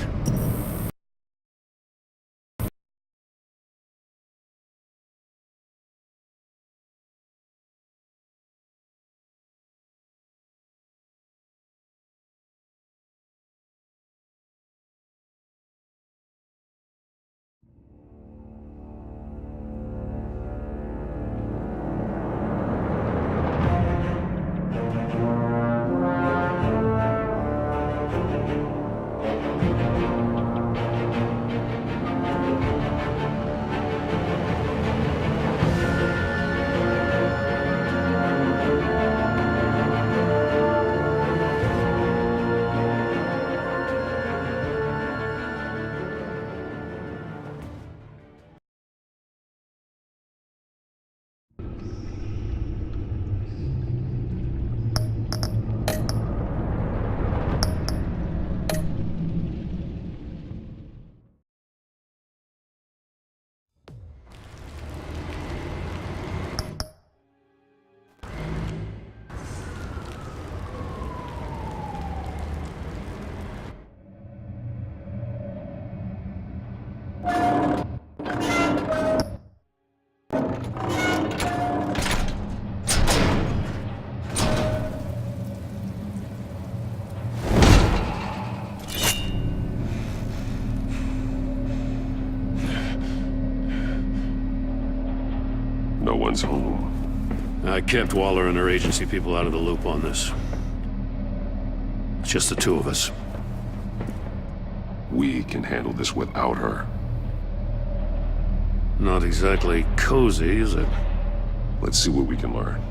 No one's home. I kept Waller and her agency people out of the loop on this. It's just the two of us. We can handle this without her. Not exactly cozy, is it? Let's see what we can learn.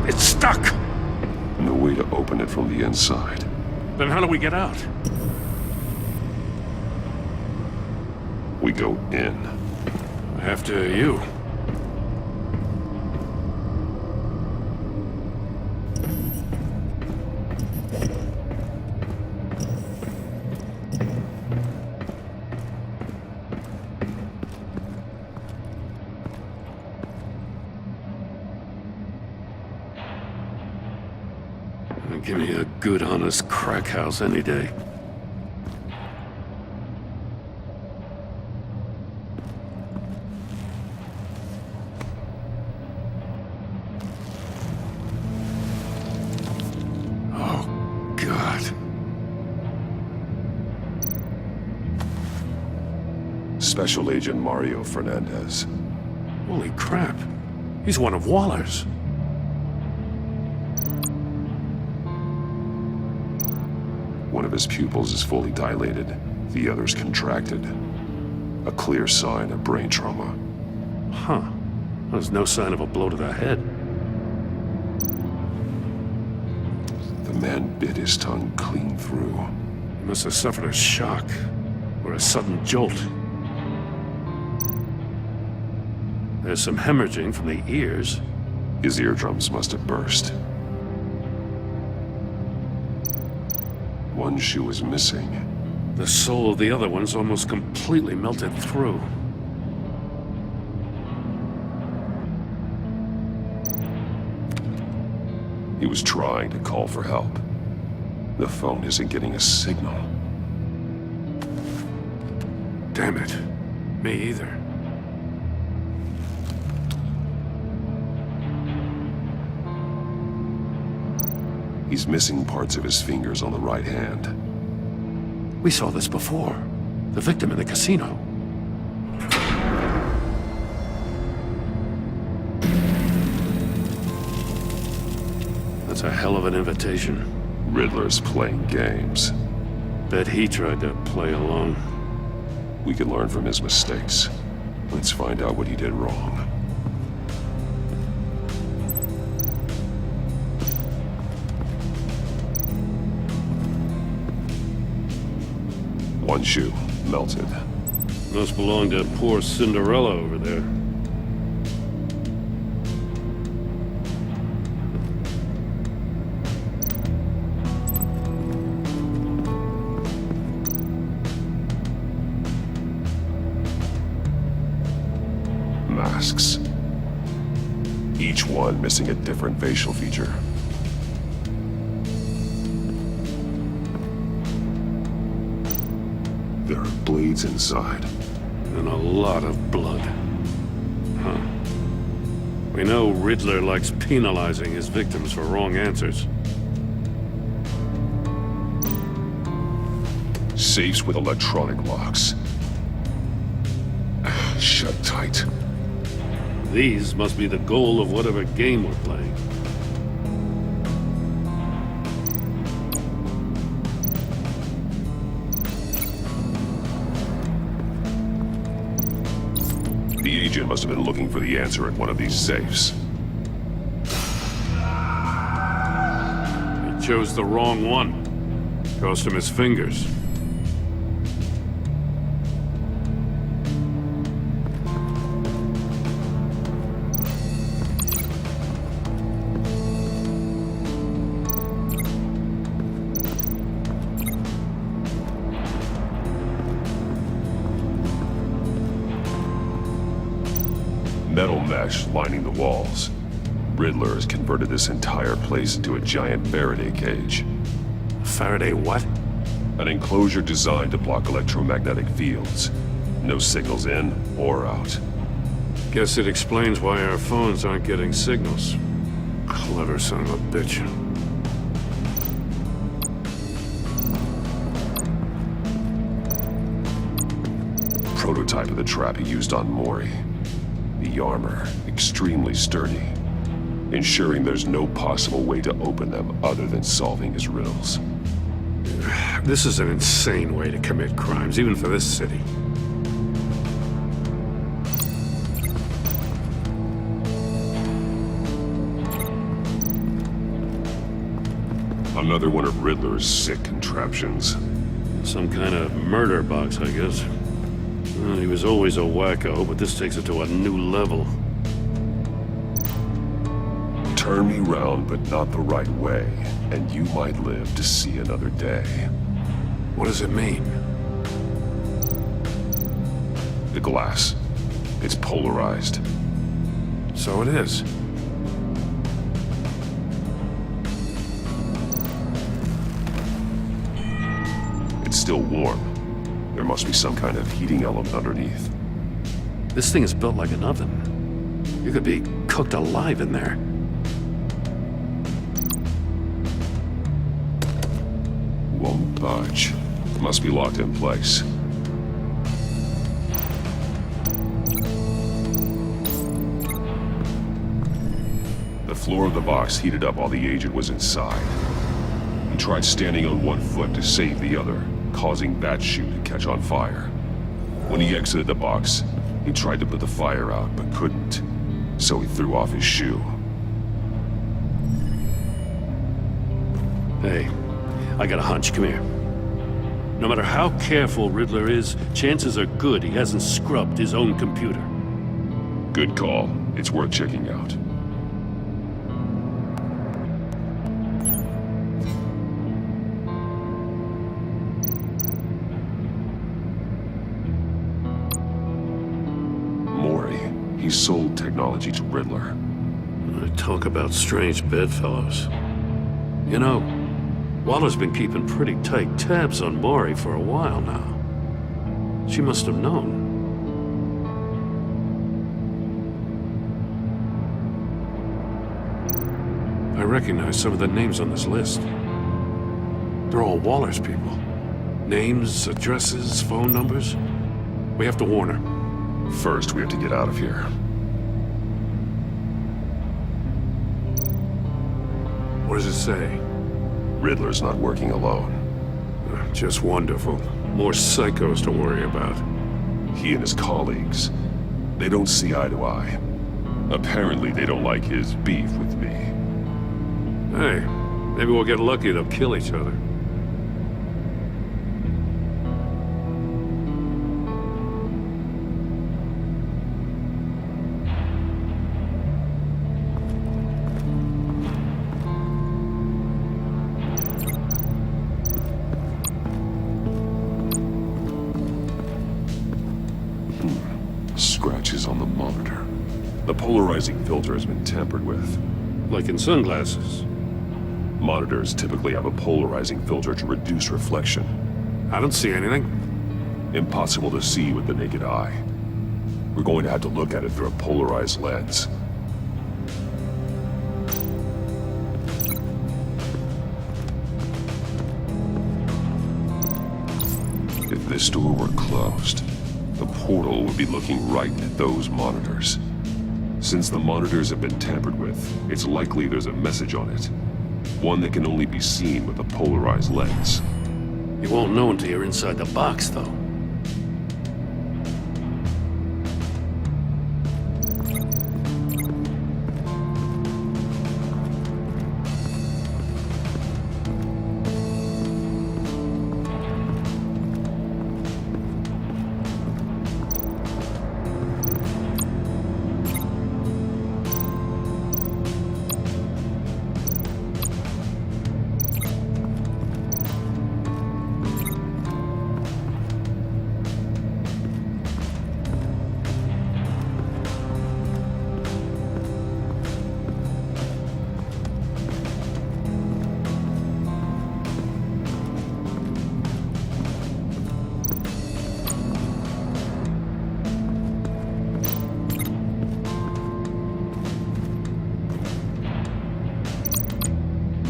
It's stuck! No way to open it from the inside. Then how do we get out? We go in. After you. Give me a good, honest crack house any day. Oh, God. Special Agent Mario Fernandez. Holy crap. He's one of Waller's. One of his pupils is fully dilated, the other's contracted. A clear sign of brain trauma. Huh. There's no sign of a blow to the head. The man bit his tongue clean through. He must have suffered a shock, or a sudden jolt. There's some hemorrhaging from the ears. His eardrums must have burst. One shoe is missing. The sole of the other one's almost completely melted through. He was trying to call for help. The phone isn't getting a signal. Damn it. Me either. He's missing parts of his fingers on the right hand. We saw this before. The victim in the casino. That's a hell of an invitation. Riddler's playing games. Bet he tried to play along. We can learn from his mistakes. Let's find out what he did wrong. One shoe, melted. Must belong to poor Cinderella over there. Masks. Each one missing a different facial feature. There are bleeds inside. And a lot of blood. Huh. We know Riddler likes penalizing his victims for wrong answers. Safes with electronic locks. Shut tight. These must be the goal of whatever game we're playing. The agent must have been looking for the answer in one of these safes. He chose the wrong one. Cost him his fingers. Metal mesh lining the walls. Riddler has converted this entire place into a giant Faraday cage. Faraday what? An enclosure designed to block electromagnetic fields. No signals in or out. Guess it explains why our phones aren't getting signals. Clever son of a bitch. Prototype of the trap he used on Mori. The armor, extremely sturdy, ensuring there's no possible way to open them other than solving his riddles. This is an insane way to commit crimes, even for this city. Another one of Riddler's sick contraptions. Some kind of murder box, I guess. Well, he was always a wacko, but this takes it to a new level. Turn me round, but not the right way, and you might live to see another day. What does it mean? The glass. It's polarized. So it is. It's still warm. There must be some kind of heating element underneath. This thing is built like an oven. You could be cooked alive in there. Won't budge. Must be locked in place. floor of the box heated up while the agent was inside. He tried standing on one foot to save the other, causing that shoe to catch on fire. When he exited the box, he tried to put the fire out, but couldn't. So he threw off his shoe. Hey, I got a hunch. Come here. No matter how careful Riddler is, chances are good he hasn't scrubbed his own computer. Good call. It's worth checking out. Mori. He sold technology to Riddler. Talk about strange bedfellows. You know, Waller's been keeping pretty tight tabs on Mori for a while now. She must have known. I recognize some of the names on this list. They're all Waller's people. Names, addresses, phone numbers. We have to warn her. First, we have to get out of here. What does it say? Riddler's not working alone. Just wonderful. More psychos to worry about. He and his colleagues, they don't see eye to eye. Apparently, they don't like his beef with me. Hey, maybe we'll get lucky they'll kill each other. Scratches on the monitor. The polarizing filter has been tampered with. Like in sunglasses. Monitors typically have a polarizing filter to reduce reflection. I don't see anything. Impossible to see with the naked eye. We're going to have to look at it through a polarized lens. If this door were closed, the portal would be looking right at those monitors. Since the monitors have been tampered with, it's likely there's a message on it. One that can only be seen with a polarized lens. You won't know until you're inside the box, though.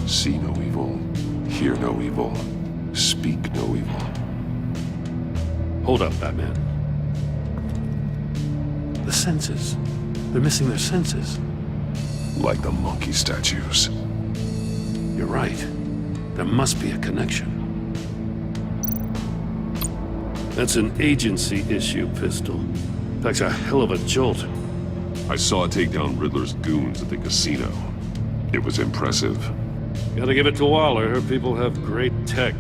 See no evil, hear no evil, speak no evil. Hold up, Batman. The senses. They're missing their senses. Like the monkey statues. You're right. There must be a connection. That's an agency issue, Pistol. That's a hell of a jolt. I saw it take down Riddler's goons at the casino. It was impressive. Gotta give it to Waller. Her people have great tech.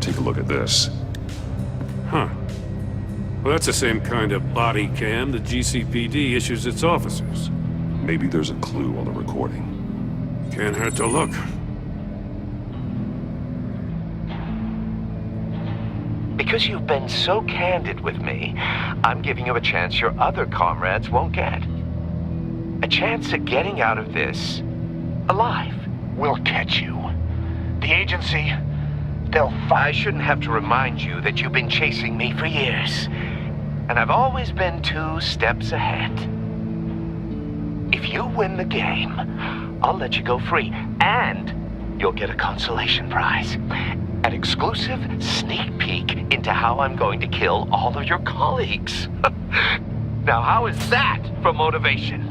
Take a look at this. Huh. Well, that's the same kind of body cam the GCPD issues its officers. Maybe there's a clue on the recording. Can't hurt to look. Because you've been so candid with me, I'm giving you a chance your other comrades won't get. A chance at getting out of this alive. We'll catch you. The agency, they'll find... I shouldn't have to remind you that you've been chasing me for years. And I've always been 2 steps ahead. If you win the game, I'll let you go free. And you'll get a consolation prize. An exclusive sneak peek into how I'm going to kill all of your colleagues. Now, how is that for motivation?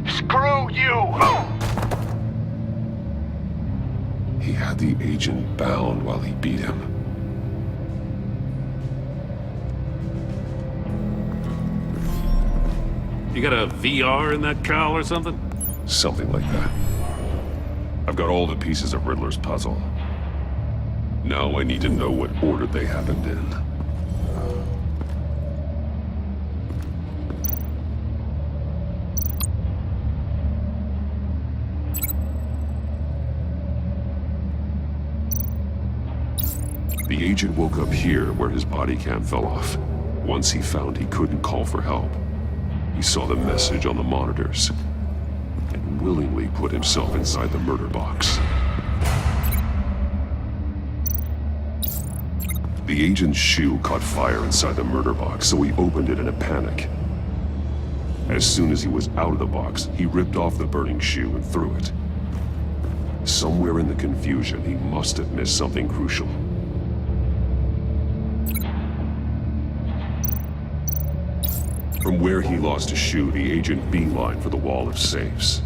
Screw you! He had the agent bound while he beat him. You got a VR in that cowl or something? Something like that. I've got all the pieces of Riddler's puzzle. Now I need to know what order they happened in. The agent woke up here where his body cam fell off. Once he found he couldn't call for help, he saw the message on the monitors and willingly put himself inside the murder box. The agent's shoe caught fire inside the murder box, so he opened it in a panic. As soon as he was out of the box, he ripped off the burning shoe and threw it. Somewhere in the confusion, he must have missed something crucial. From where he lost his shoe, the agent beelined for the wall of safes.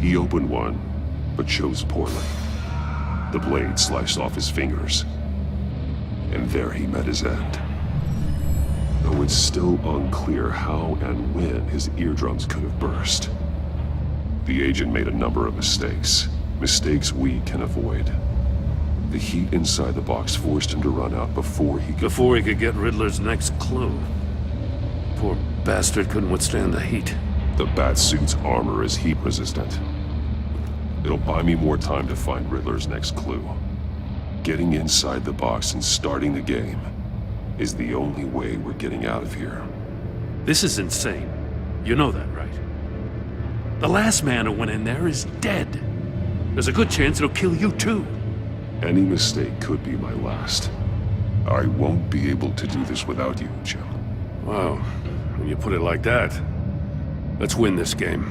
He opened one, but chose poorly. The blade sliced off his fingers, and there he met his end. Though it's still unclear how and when his eardrums could have burst. The agent made a number of mistakes. Mistakes we can avoid. The heat inside the box forced him to run out before he could get Riddler's next clue. Poor bastard couldn't withstand the heat. The Batsuit's armor is heat resistant. It'll buy me more time to find Riddler's next clue. Getting inside the box and starting the game is the only way we're getting out of here. This is insane. You know that, right? The last man who went in there is dead. There's a good chance it'll kill you too. Any mistake could be my last. I won't be able to do this without you, Jim. Wow, when you put it like that, let's win this game.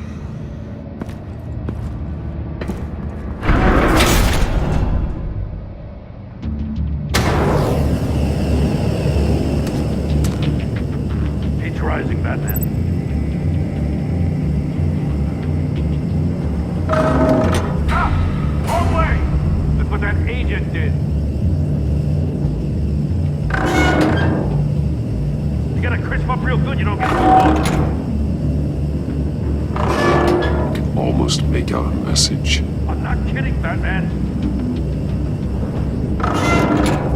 Heat's rising, Batman. Wrong way! Look what that agent did. You gotta crisp up real good, you don't get too Can almost make out a message. I'm not kidding, Batman.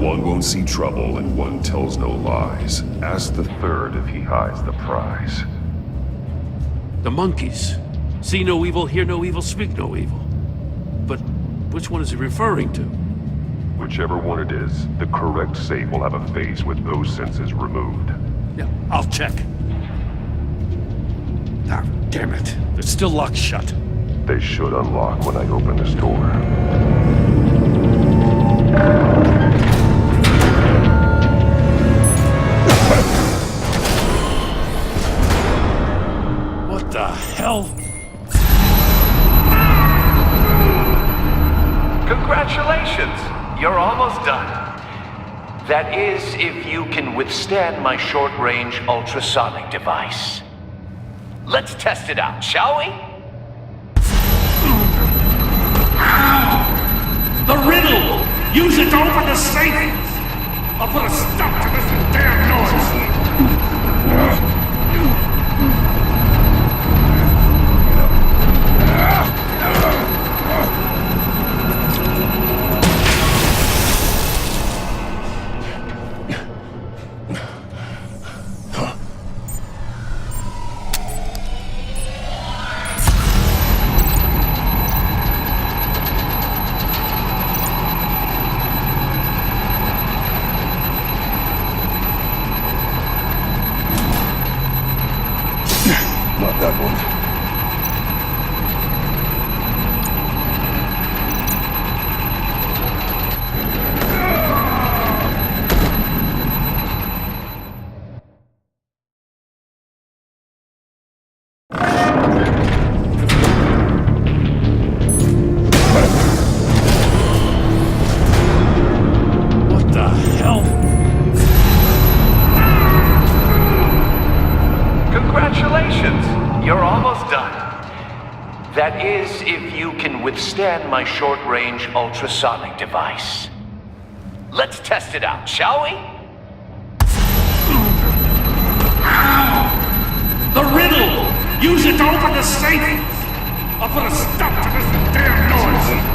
One won't see trouble and one tells no lies. Ask the third if he hides the prize. The monkeys. See no evil, hear no evil, speak no evil. But which one is he referring to? Whichever one it is, the correct safe will have a face with those senses removed. Yeah, I'll check. Ah, damn it. They're still locked shut. They should unlock when I open this door. What the hell? Congratulations! You're almost done. That is, if you can withstand my short-range ultrasonic device. Let's test it out, shall we? The riddle! Use it to open the safe! I'll put a stop to this damn noise! withstand my short-range ultrasonic device. Let's test it out, shall we? The riddle! Use it to open the safe! I'll put a stop to this damn noise!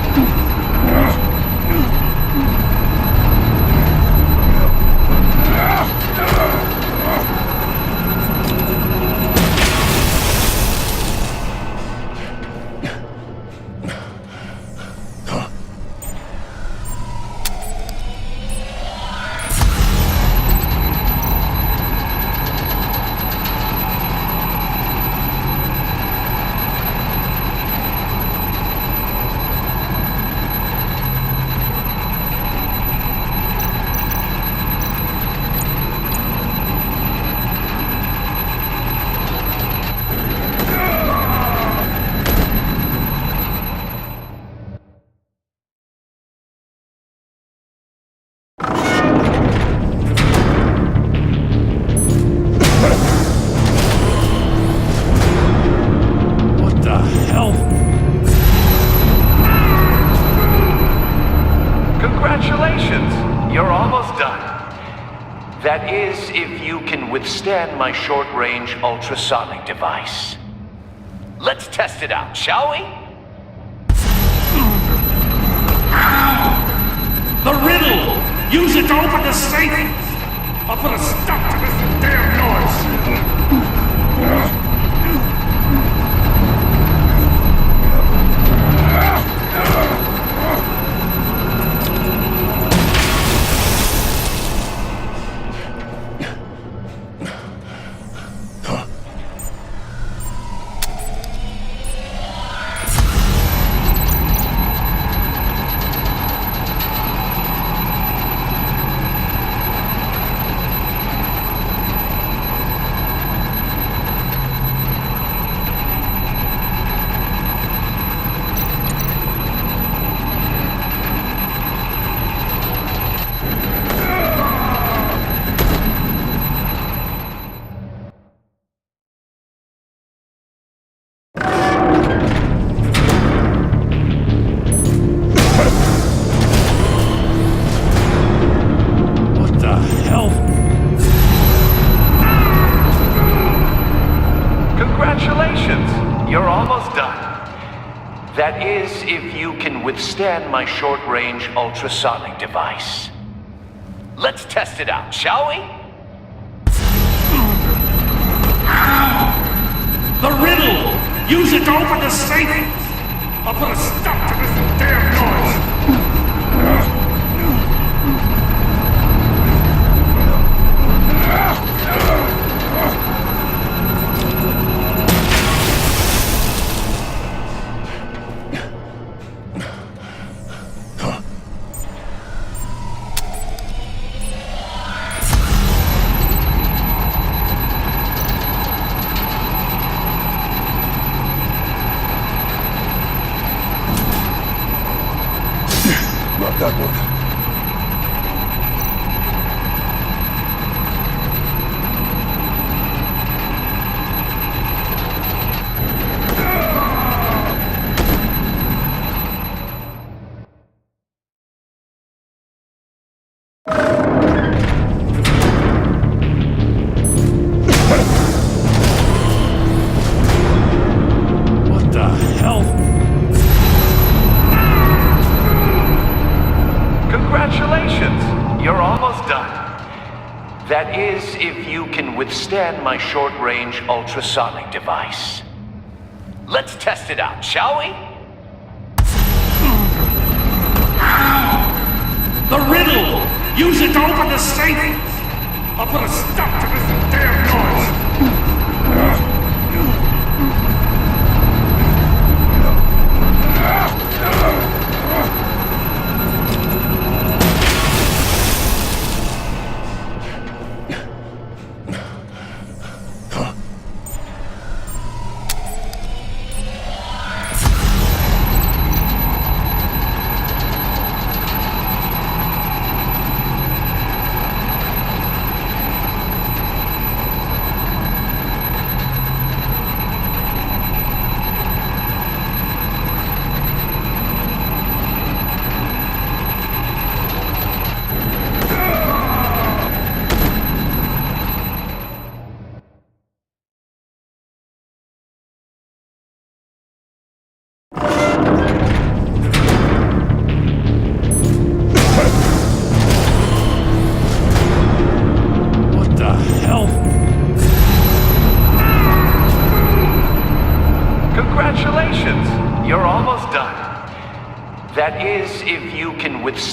That is, if you can withstand my short-range ultrasonic device. Let's test it out, shall we? The riddle! Use it to open the safe! I'll put a stop to this damn noise! That is, if you can withstand my short-range ultrasonic device. Let's test it out, shall we? The riddle! Use it to open the safe! I'll put a stop to this damn noise! That one. What the hell? Congratulations! You're almost done. That is, if you can withstand my short-range ultrasonic device. Let's test it out, shall we? The riddle! Use it to open the safe! I'll put a stop to this damn noise!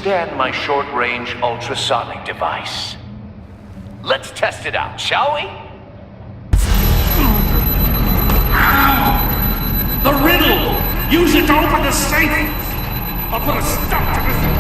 withstand my short-range ultrasonic device. Let's test it out, shall we? The riddle! Use it to open the safe! I'll put a stop to this